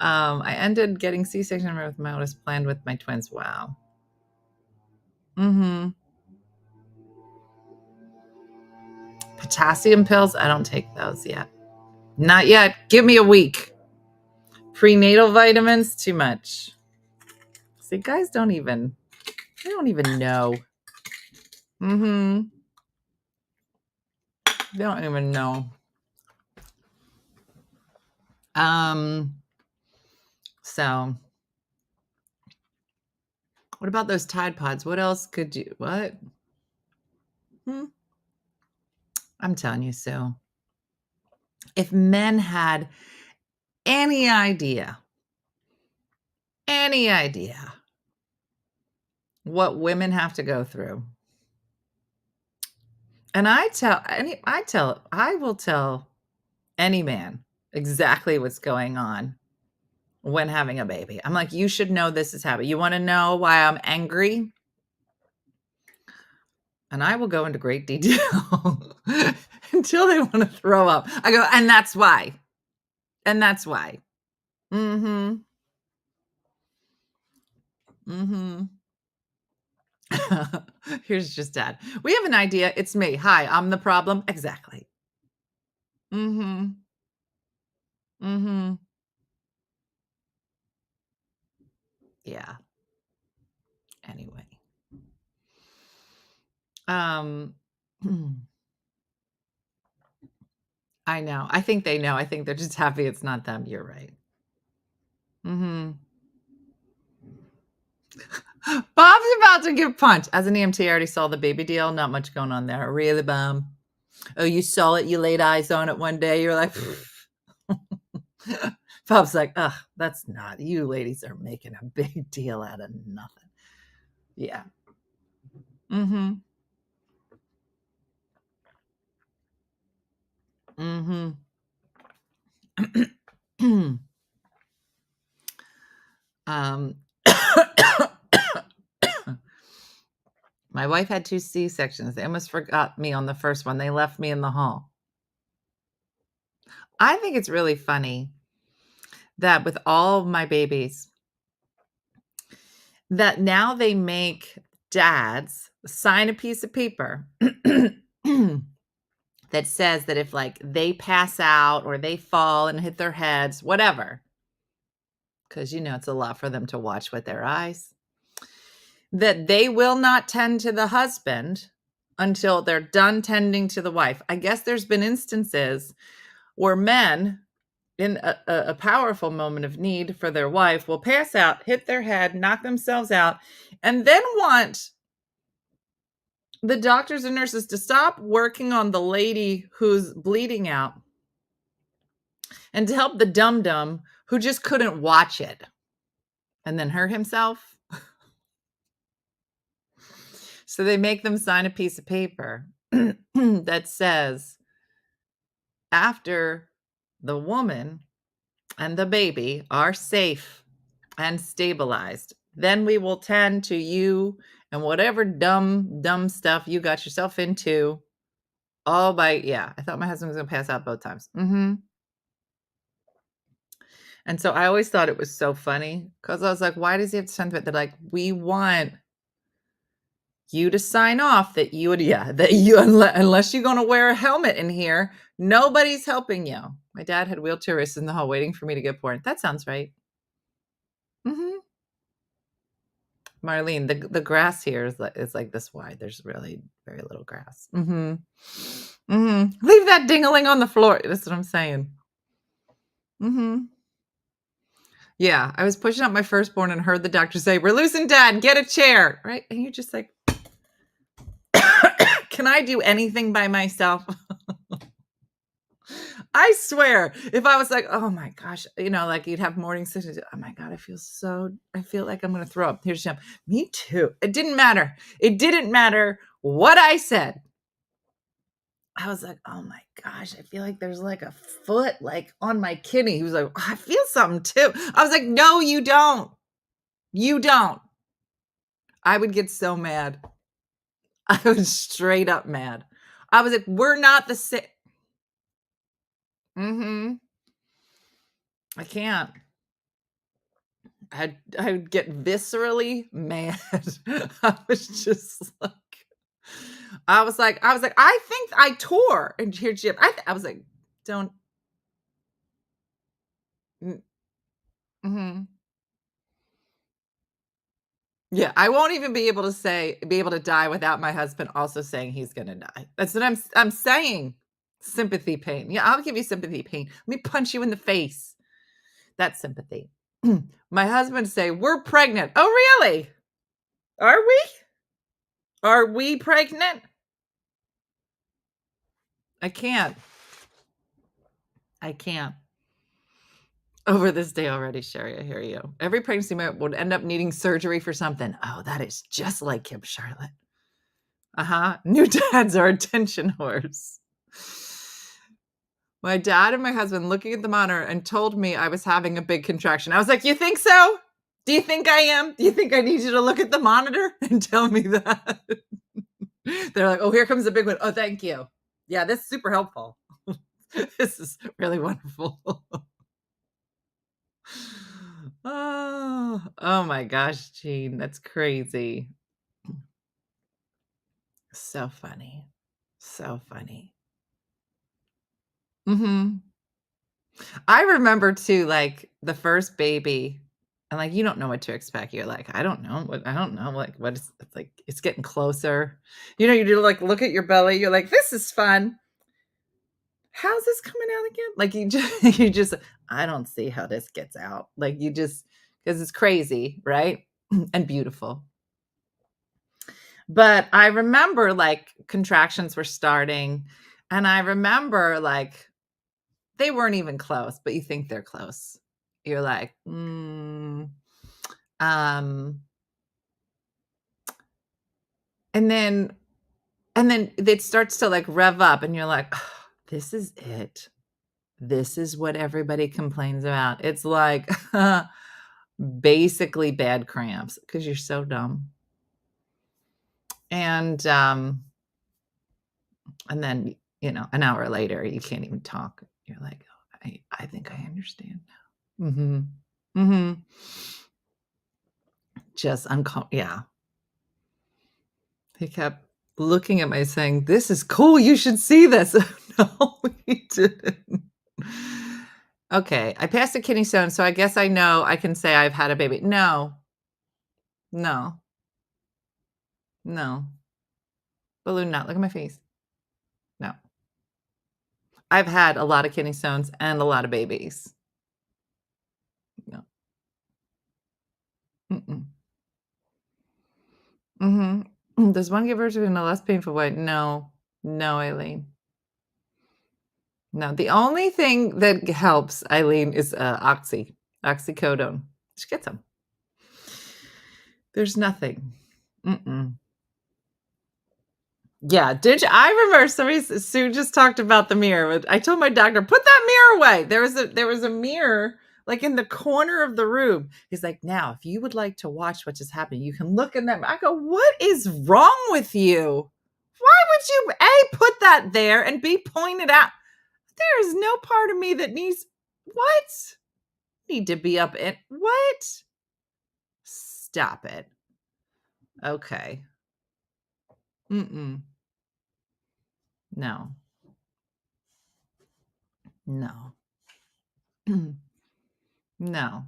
S1: I ended getting C-section with my oldest planned with my twins. Wow. Mm-hmm. Potassium pills, I don't take those yet. Not yet. Give me a week. Prenatal vitamins, too much. See, guys they don't even know. They don't even know. So what about those Tide Pods? What else could you, what? I'm telling you, Sue. If men had any idea what women have to go through, and I will tell any man exactly what's going on when having a baby. I'm like, you should know this is happening. You want to know why I'm angry? And I will go into great detail until they want to throw up. I go, and that's why. And that's why. Here's just Dad. We have an idea. It's me. Hi, I'm the problem. Exactly. Yeah. Anyway. I know. I think they know. I think they're just happy it's not them. You're right. Bob's about to get punched. As an EMT, I already saw the baby deal. Not much going on there. Really, Bob? Oh, you saw it? You laid eyes on it one day? You're like... Bob's like, ugh, that's not... You ladies are making a big deal out of nothing. Yeah. My wife had 2 C-sections. They almost forgot me on the first one. They left me in the hall. I think it's really funny that with all of my babies, that now they make dads sign a piece of paper that says that if like they pass out or they fall and hit their heads, whatever, because it's a lot for them to watch with their eyes, that they will not tend to the husband until they're done tending to the wife. I guess there's been instances where men in a powerful moment of need for their wife will pass out, hit their head, knock themselves out, and then want the doctors and nurses to stop working on the lady who's bleeding out and to help the dum-dum who just couldn't watch it and then hurt himself. So they make them sign a piece of paper that says, after the woman and the baby are safe and stabilized, then we will tend to you and whatever dumb stuff you got yourself into. All by, I thought my husband was going to pass out both times. And so I always thought it was so funny because I was like, why does he have to send it? They're like, we want you to sign off that you would, unless you're going to wear a helmet in here, nobody's helping you. My dad had wheelchairists in the hall waiting for me to get born. That sounds right. Marlene, the grass here is like this wide. There's really very little grass. Leave that ding-a-ling on the floor. That's what I'm saying. Yeah, I was pushing up my firstborn and heard the doctor say, "We're losing Dad. Get a chair." Right? And you're just like, can I do anything by myself? I swear, if I was like, oh my gosh, like you'd have morning sessions. Oh my God, I feel like I'm going to throw up. Here's Jim. Me too. It didn't matter. It didn't matter what I said. I was like, oh my gosh, I feel like there's like a foot like on my kidney. He was like, I feel something too. I was like, no, you don't. You don't. I would get so mad. I was straight up mad. I was like, we're not the same. I can't. I would get viscerally mad. I was just like, I was like, I think I tore. And here, Jim, I was like, don't. Mm-hmm. Yeah, I won't even be able to die without my husband also saying he's gonna die. That's what I'm saying. Sympathy pain. Yeah, I'll give you sympathy pain. Let me punch you in the face. That's sympathy. My husband say, we're pregnant. Oh, really? Are we? Are we pregnant? I can't. Over this day already, Sherry, I hear you. Every pregnancy would end up needing surgery for something. Oh, that is just like him, Charlotte. New dads are attention whores. My dad and my husband looking at the monitor and told me I was having a big contraction. I was like, you think so? Do you think I am? Do you think I need you to look at the monitor and tell me that? They're like, oh, here comes a big one. Oh, thank you. Yeah, this is super helpful. This is really wonderful. Oh my gosh, Jean, that's crazy. So funny. So funny. I remember too, like the first baby, and like you don't know what to expect. You're like, I don't know. Like what is it's like it's getting closer. You know, you do like look at your belly, you're like, this is fun. How's this coming out again? Like you just I don't see how this gets out. Like you just because it's crazy, right? And beautiful. But I remember like contractions were starting, and I remember like they weren't even close, but you think they're close. You're like, and then it starts to like rev up, and you're like, oh, this is it. This is what everybody complains about. It's like basically bad cramps because you're so dumb. And then, you know, an hour later, you can't even talk. You're like, oh, I think I understand now. Just yeah. He kept looking at me saying, this is cool. You should see this. No, he didn't. Okay. I passed a kidney stone, so I guess I know I can say I've had a baby. No. Balloon not. Look at my face. No. I've had a lot of kidney stones and a lot of babies. No. Does one give birth to in a less painful way? No, Eileen. No, the only thing that helps Eileen is oxycodone. She gets them. There's nothing. Yeah, did you? I remember Sue just talked about the mirror. I told my doctor, put that mirror away. There was a mirror like in the corner of the room. He's like, now, if you would like to watch what just happened, you can look in that. I go, what is wrong with you? Why would you A, put that there, and B, point it out? There is no part of me that needs what? Need to be up in what? Stop it. Okay. No. No. No.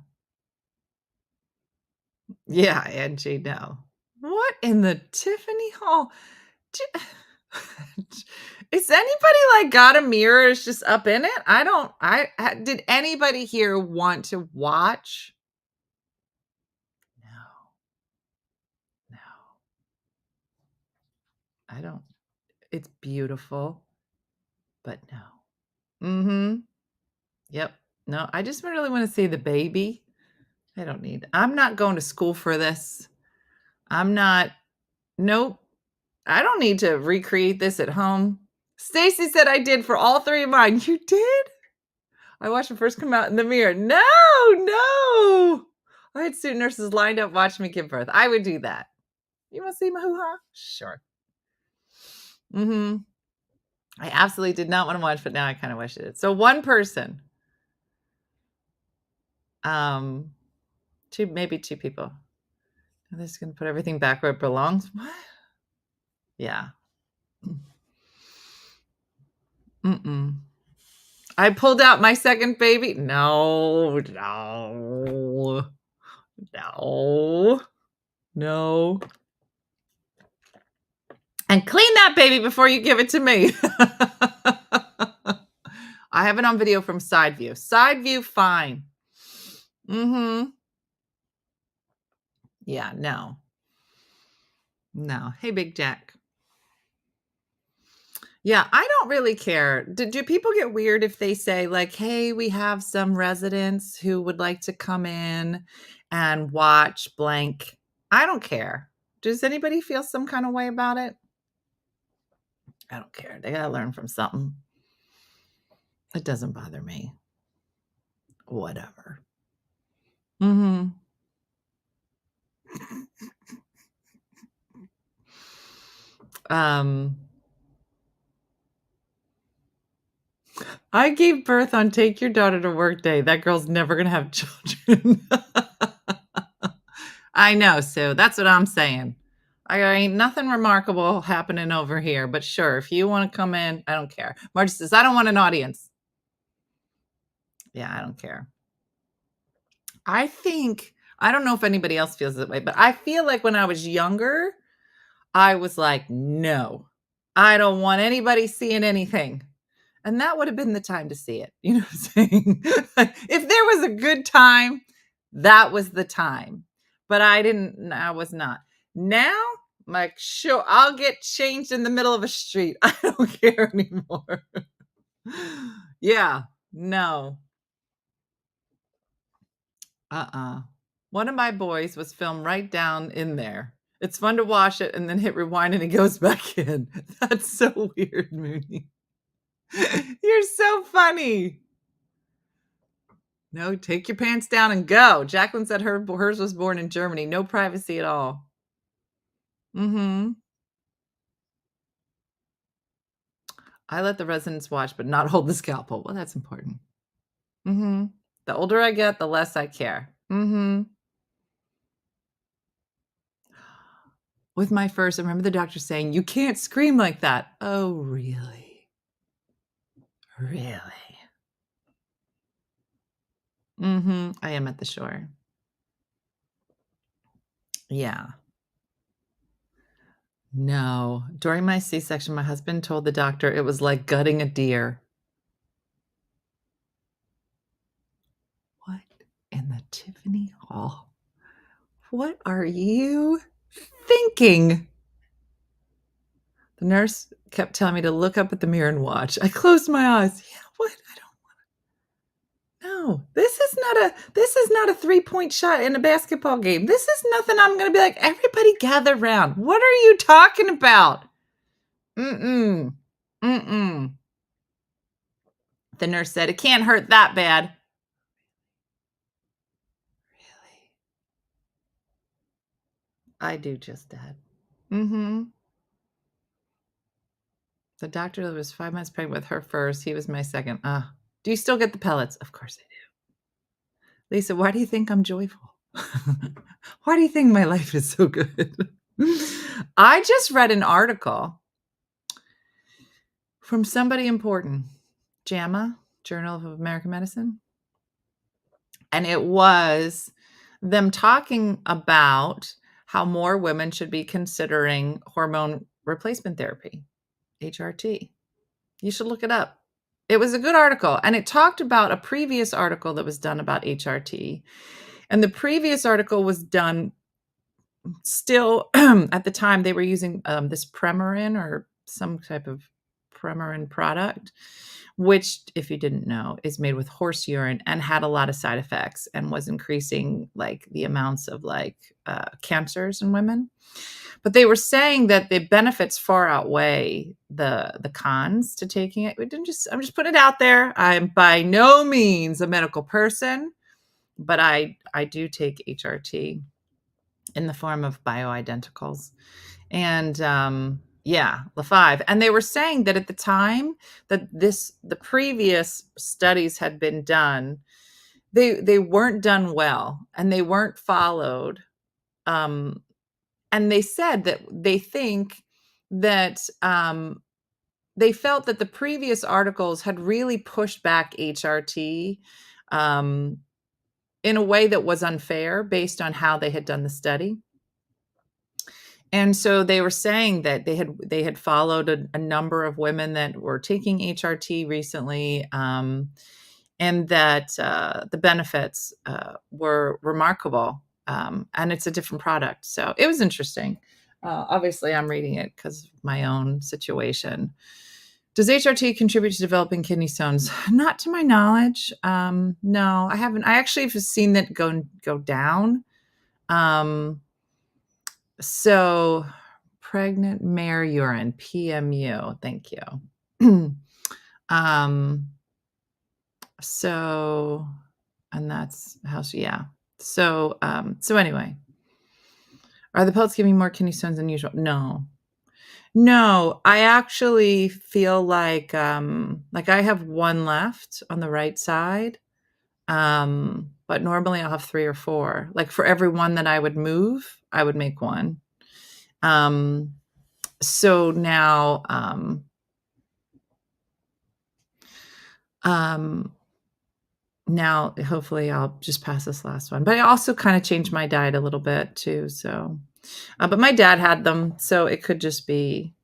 S1: Yeah, Angie, no. What in the Tiffany Hall? Is anybody like got a mirror? It's just up in it? Did anybody here want to watch? No. I don't. It's beautiful, but no. Yep. No, I just really want to see the baby. I'm not going to school for this. Nope. I don't need to recreate this at home. Stacy said I did for all three of mine. You did? I watched them first come out in the mirror. No. I had student nurses lined up watching me give birth. I would do that. You want to see my hoo-ha? Sure. I absolutely did not want to watch, but now I kind of wish it did. So one person. Maybe two people. This is going to put everything back where it belongs. What? Yeah. Mm-mm. I pulled out my second baby. No, no, no, no. And clean that baby before you give it to me. I have it on video from side view. Side view, fine. Mm-hmm. Yeah, no. No. Hey, Big Jack. Yeah, I don't really care. Do people get weird if they say, like, hey, we have some residents who would like to come in and watch blank? I don't care. Does anybody feel some kind of way about it? I don't care. They got to learn from something. It doesn't bother me. Whatever. Mm-hmm. I gave birth on Take Your Daughter to Work Day. That girl's never going to have children. I know, Sue. That's what I'm saying. I ain't nothing remarkable happening over here, but sure, if you want to come in, I don't care. Margie says, I don't want an audience. Yeah, I don't care. I don't know if anybody else feels that way, but I feel like when I was younger, I was like, no, I don't want anybody seeing anything. And that would have been the time to see it. You know what I'm saying? If there was a good time, that was the time. But I was not. Now, I'm like, sure, I'll get changed in the middle of a street. I don't care anymore. Yeah, no. One of my boys was filmed right down in there. It's fun to watch it and then hit rewind and it goes back in. That's so weird, Mooney. You're so funny. No, take your pants down and go. Jacqueline said hers was born in Germany. No privacy at all. Mm-hmm. I let the residents watch, but not hold the scalpel. Well, that's important. Mm-hmm. The older I get, the less I care. Mm-hmm. With my first, I remember the doctor saying, you can't scream like that. Oh, really? Really? Mm-hmm. I am at the shore. Yeah. No. During my C-section, my husband told the doctor it was like gutting a deer. What in the Tiffany Hall? What are you thinking? The nurse kept telling me to look up at the mirror and watch. I closed my eyes. Yeah, what? I don't want to. No, this is not a 3-point shot in a basketball game. This is nothing I'm going to be like, everybody gather around. What are you talking about? Mm-mm. Mm-mm. The nurse said, it can't hurt that bad. Really? I do just that. Mm-hmm. The doctor that was 5 months pregnant with her first, he was my second. Do you still get the pellets? Of course I do. Lisa, why do you think I'm joyful? Why do you think my life is so good? I just read an article from somebody important, JAMA, Journal of American Medicine. And it was them talking about how more women should be considering hormone replacement therapy, HRT. You should look it up. It was a good article, and it talked about a previous article that was done about HRT. And the previous article was done still at the time they were using this Premarin or some type of Premarin product, which, if you didn't know, is made with horse urine and had a lot of side effects and was increasing like the amounts of like cancers in women. But they were saying that the benefits far outweigh the cons to taking it. I'm just putting it out there. I'm by no means a medical person, but I do take HRT in the form of bioidenticals. And yeah, Le5. And they were saying that at the time that the previous studies had been done, they weren't done well and they weren't followed. And they said that they think that they felt that the previous articles had really pushed back HRT in a way that was unfair based on how they had done the study. And so they were saying that they had followed a number of women that were taking HRT recently, and that the benefits were remarkable. And it's a different product. So it was interesting. Obviously, I'm reading it because of my own situation. Does HRT contribute to developing kidney stones? Not to my knowledge. No, I haven't. I actually have seen that go down. So pregnant mare urine, PMU. Thank you. So, and that's how she, yeah. So anyway, are the pellets giving more kidney stones than usual? No, I actually feel like I have one left on the right side. But normally I'll have 3 or 4. Like for every one that I would move, I would make one. So now, now hopefully I'll just pass this last one. But I also kind of changed my diet a little bit too. So, but my dad had them, so it could just be,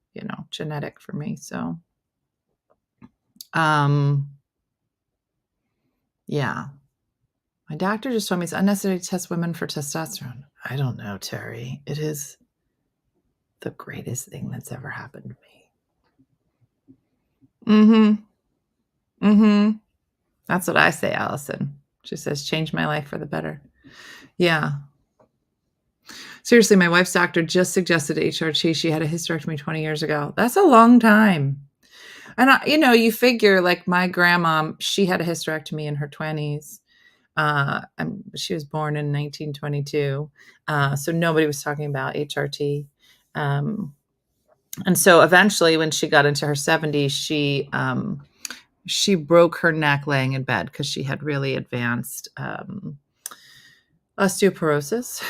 S1: genetic for me. So, yeah. My doctor just told me it's unnecessary to test women for testosterone. I don't know, Terry. It is the greatest thing that's ever happened to me. That's what I say, Allison. She says, change my life for the better. Yeah. Seriously, my wife's doctor just suggested HRT. She had a hysterectomy 20 years ago. That's a long time. And, you figure like my grandma, she had a hysterectomy in her 20s. She was born in 1922. So nobody was talking about HRT. And so eventually when she got into her 70s, she broke her neck laying in bed because she had really advanced osteoporosis.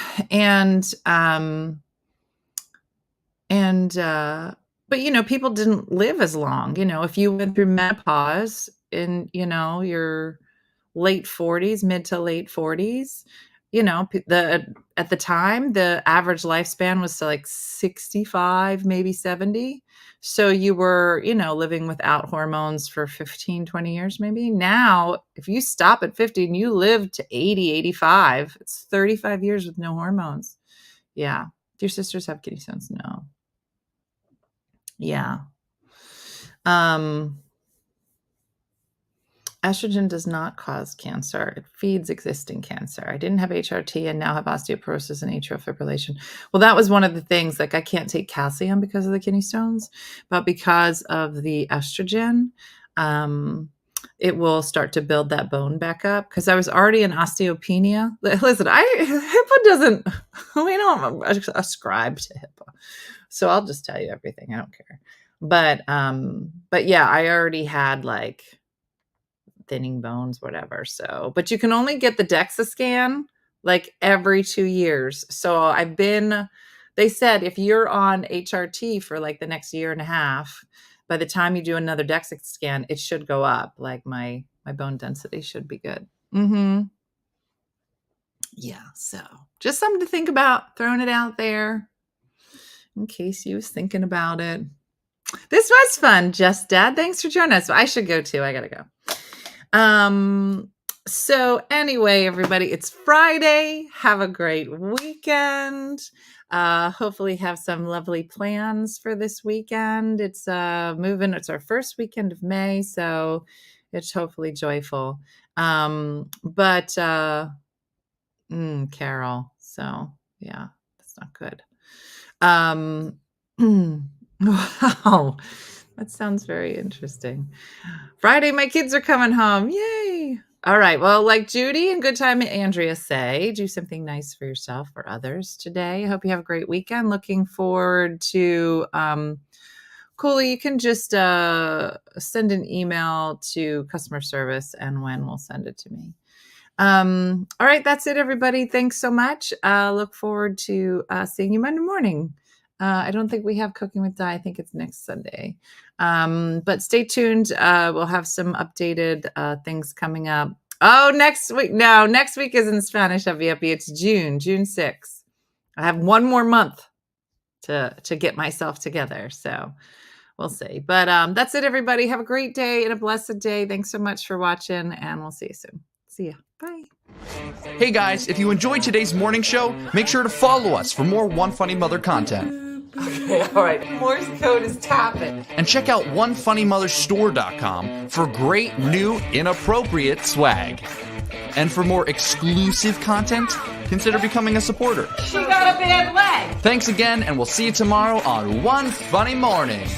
S1: But people didn't live as long. If you went through menopause in, your late 40s, mid to late 40s, at the time, the average lifespan was to like 65, maybe 70. So you were, living without hormones for 15, 20 years, maybe. Now, if you stop at 50 and you live to 80, 85, it's 35 years with no hormones. Yeah. Do your sisters have kidney stones? No. Yeah. Estrogen does not cause cancer. It feeds existing cancer. I didn't have HRT and now have osteoporosis and atrial fibrillation. Well, that was one of the things, like I can't take calcium because of the kidney stones, but because of the estrogen, it will start to build that bone back up because I was already in osteopenia. Listen, HIPAA doesn't, we don't ascribe to HIPAA. So I'll just tell you everything. I don't care. But yeah, I already had like thinning bones, whatever. So, but you can only get the DEXA scan like every 2 years. So they said if you're on HRT for like the next year and a half, by the time you do another DEXA scan, it should go up. Like my bone density should be good. Yeah. So just something to think about, throwing it out there in case you was thinking about it. This was fun. Just Dad, thanks for joining us. I should go too. I gotta go. So anyway, everybody, it's Friday. Have a great weekend. Hopefully have some lovely plans for this weekend. It's it's our first weekend of May, so it's hopefully joyful. Carol, so yeah, that's not good. Wow. That sounds very interesting. Friday, my kids are coming home. Yay. All right. Well, like Judy and Good Time and Andrea say, do something nice for yourself or others today. I hope you have a great weekend. Looking forward to, Cooley, you can just send an email to customer service and Wen will send it to me. All right. That's it, everybody. Thanks so much. Look forward to seeing you Monday morning. I don't think we have Cooking with Di. I think it's next Sunday. But stay tuned. We'll have some updated things coming up. Oh, next week. No, next week isn't Spanish Happy Happy. It's June 6th. I have one more month to get myself together. So we'll see. But that's it, everybody. Have a great day and a blessed day. Thanks so much for watching, and we'll see you soon. See ya. Bye.
S2: Hey guys, if you enjoyed today's morning show, make sure to follow us for more One Funny Mother content.
S1: Okay, all right. Morse code is tapping.
S2: And check out OneFunnyMotherStore.com for great new inappropriate swag. And for more exclusive content, consider becoming a supporter.
S1: She got a bad leg.
S2: Thanks again, and we'll see you tomorrow on One Funny Morning.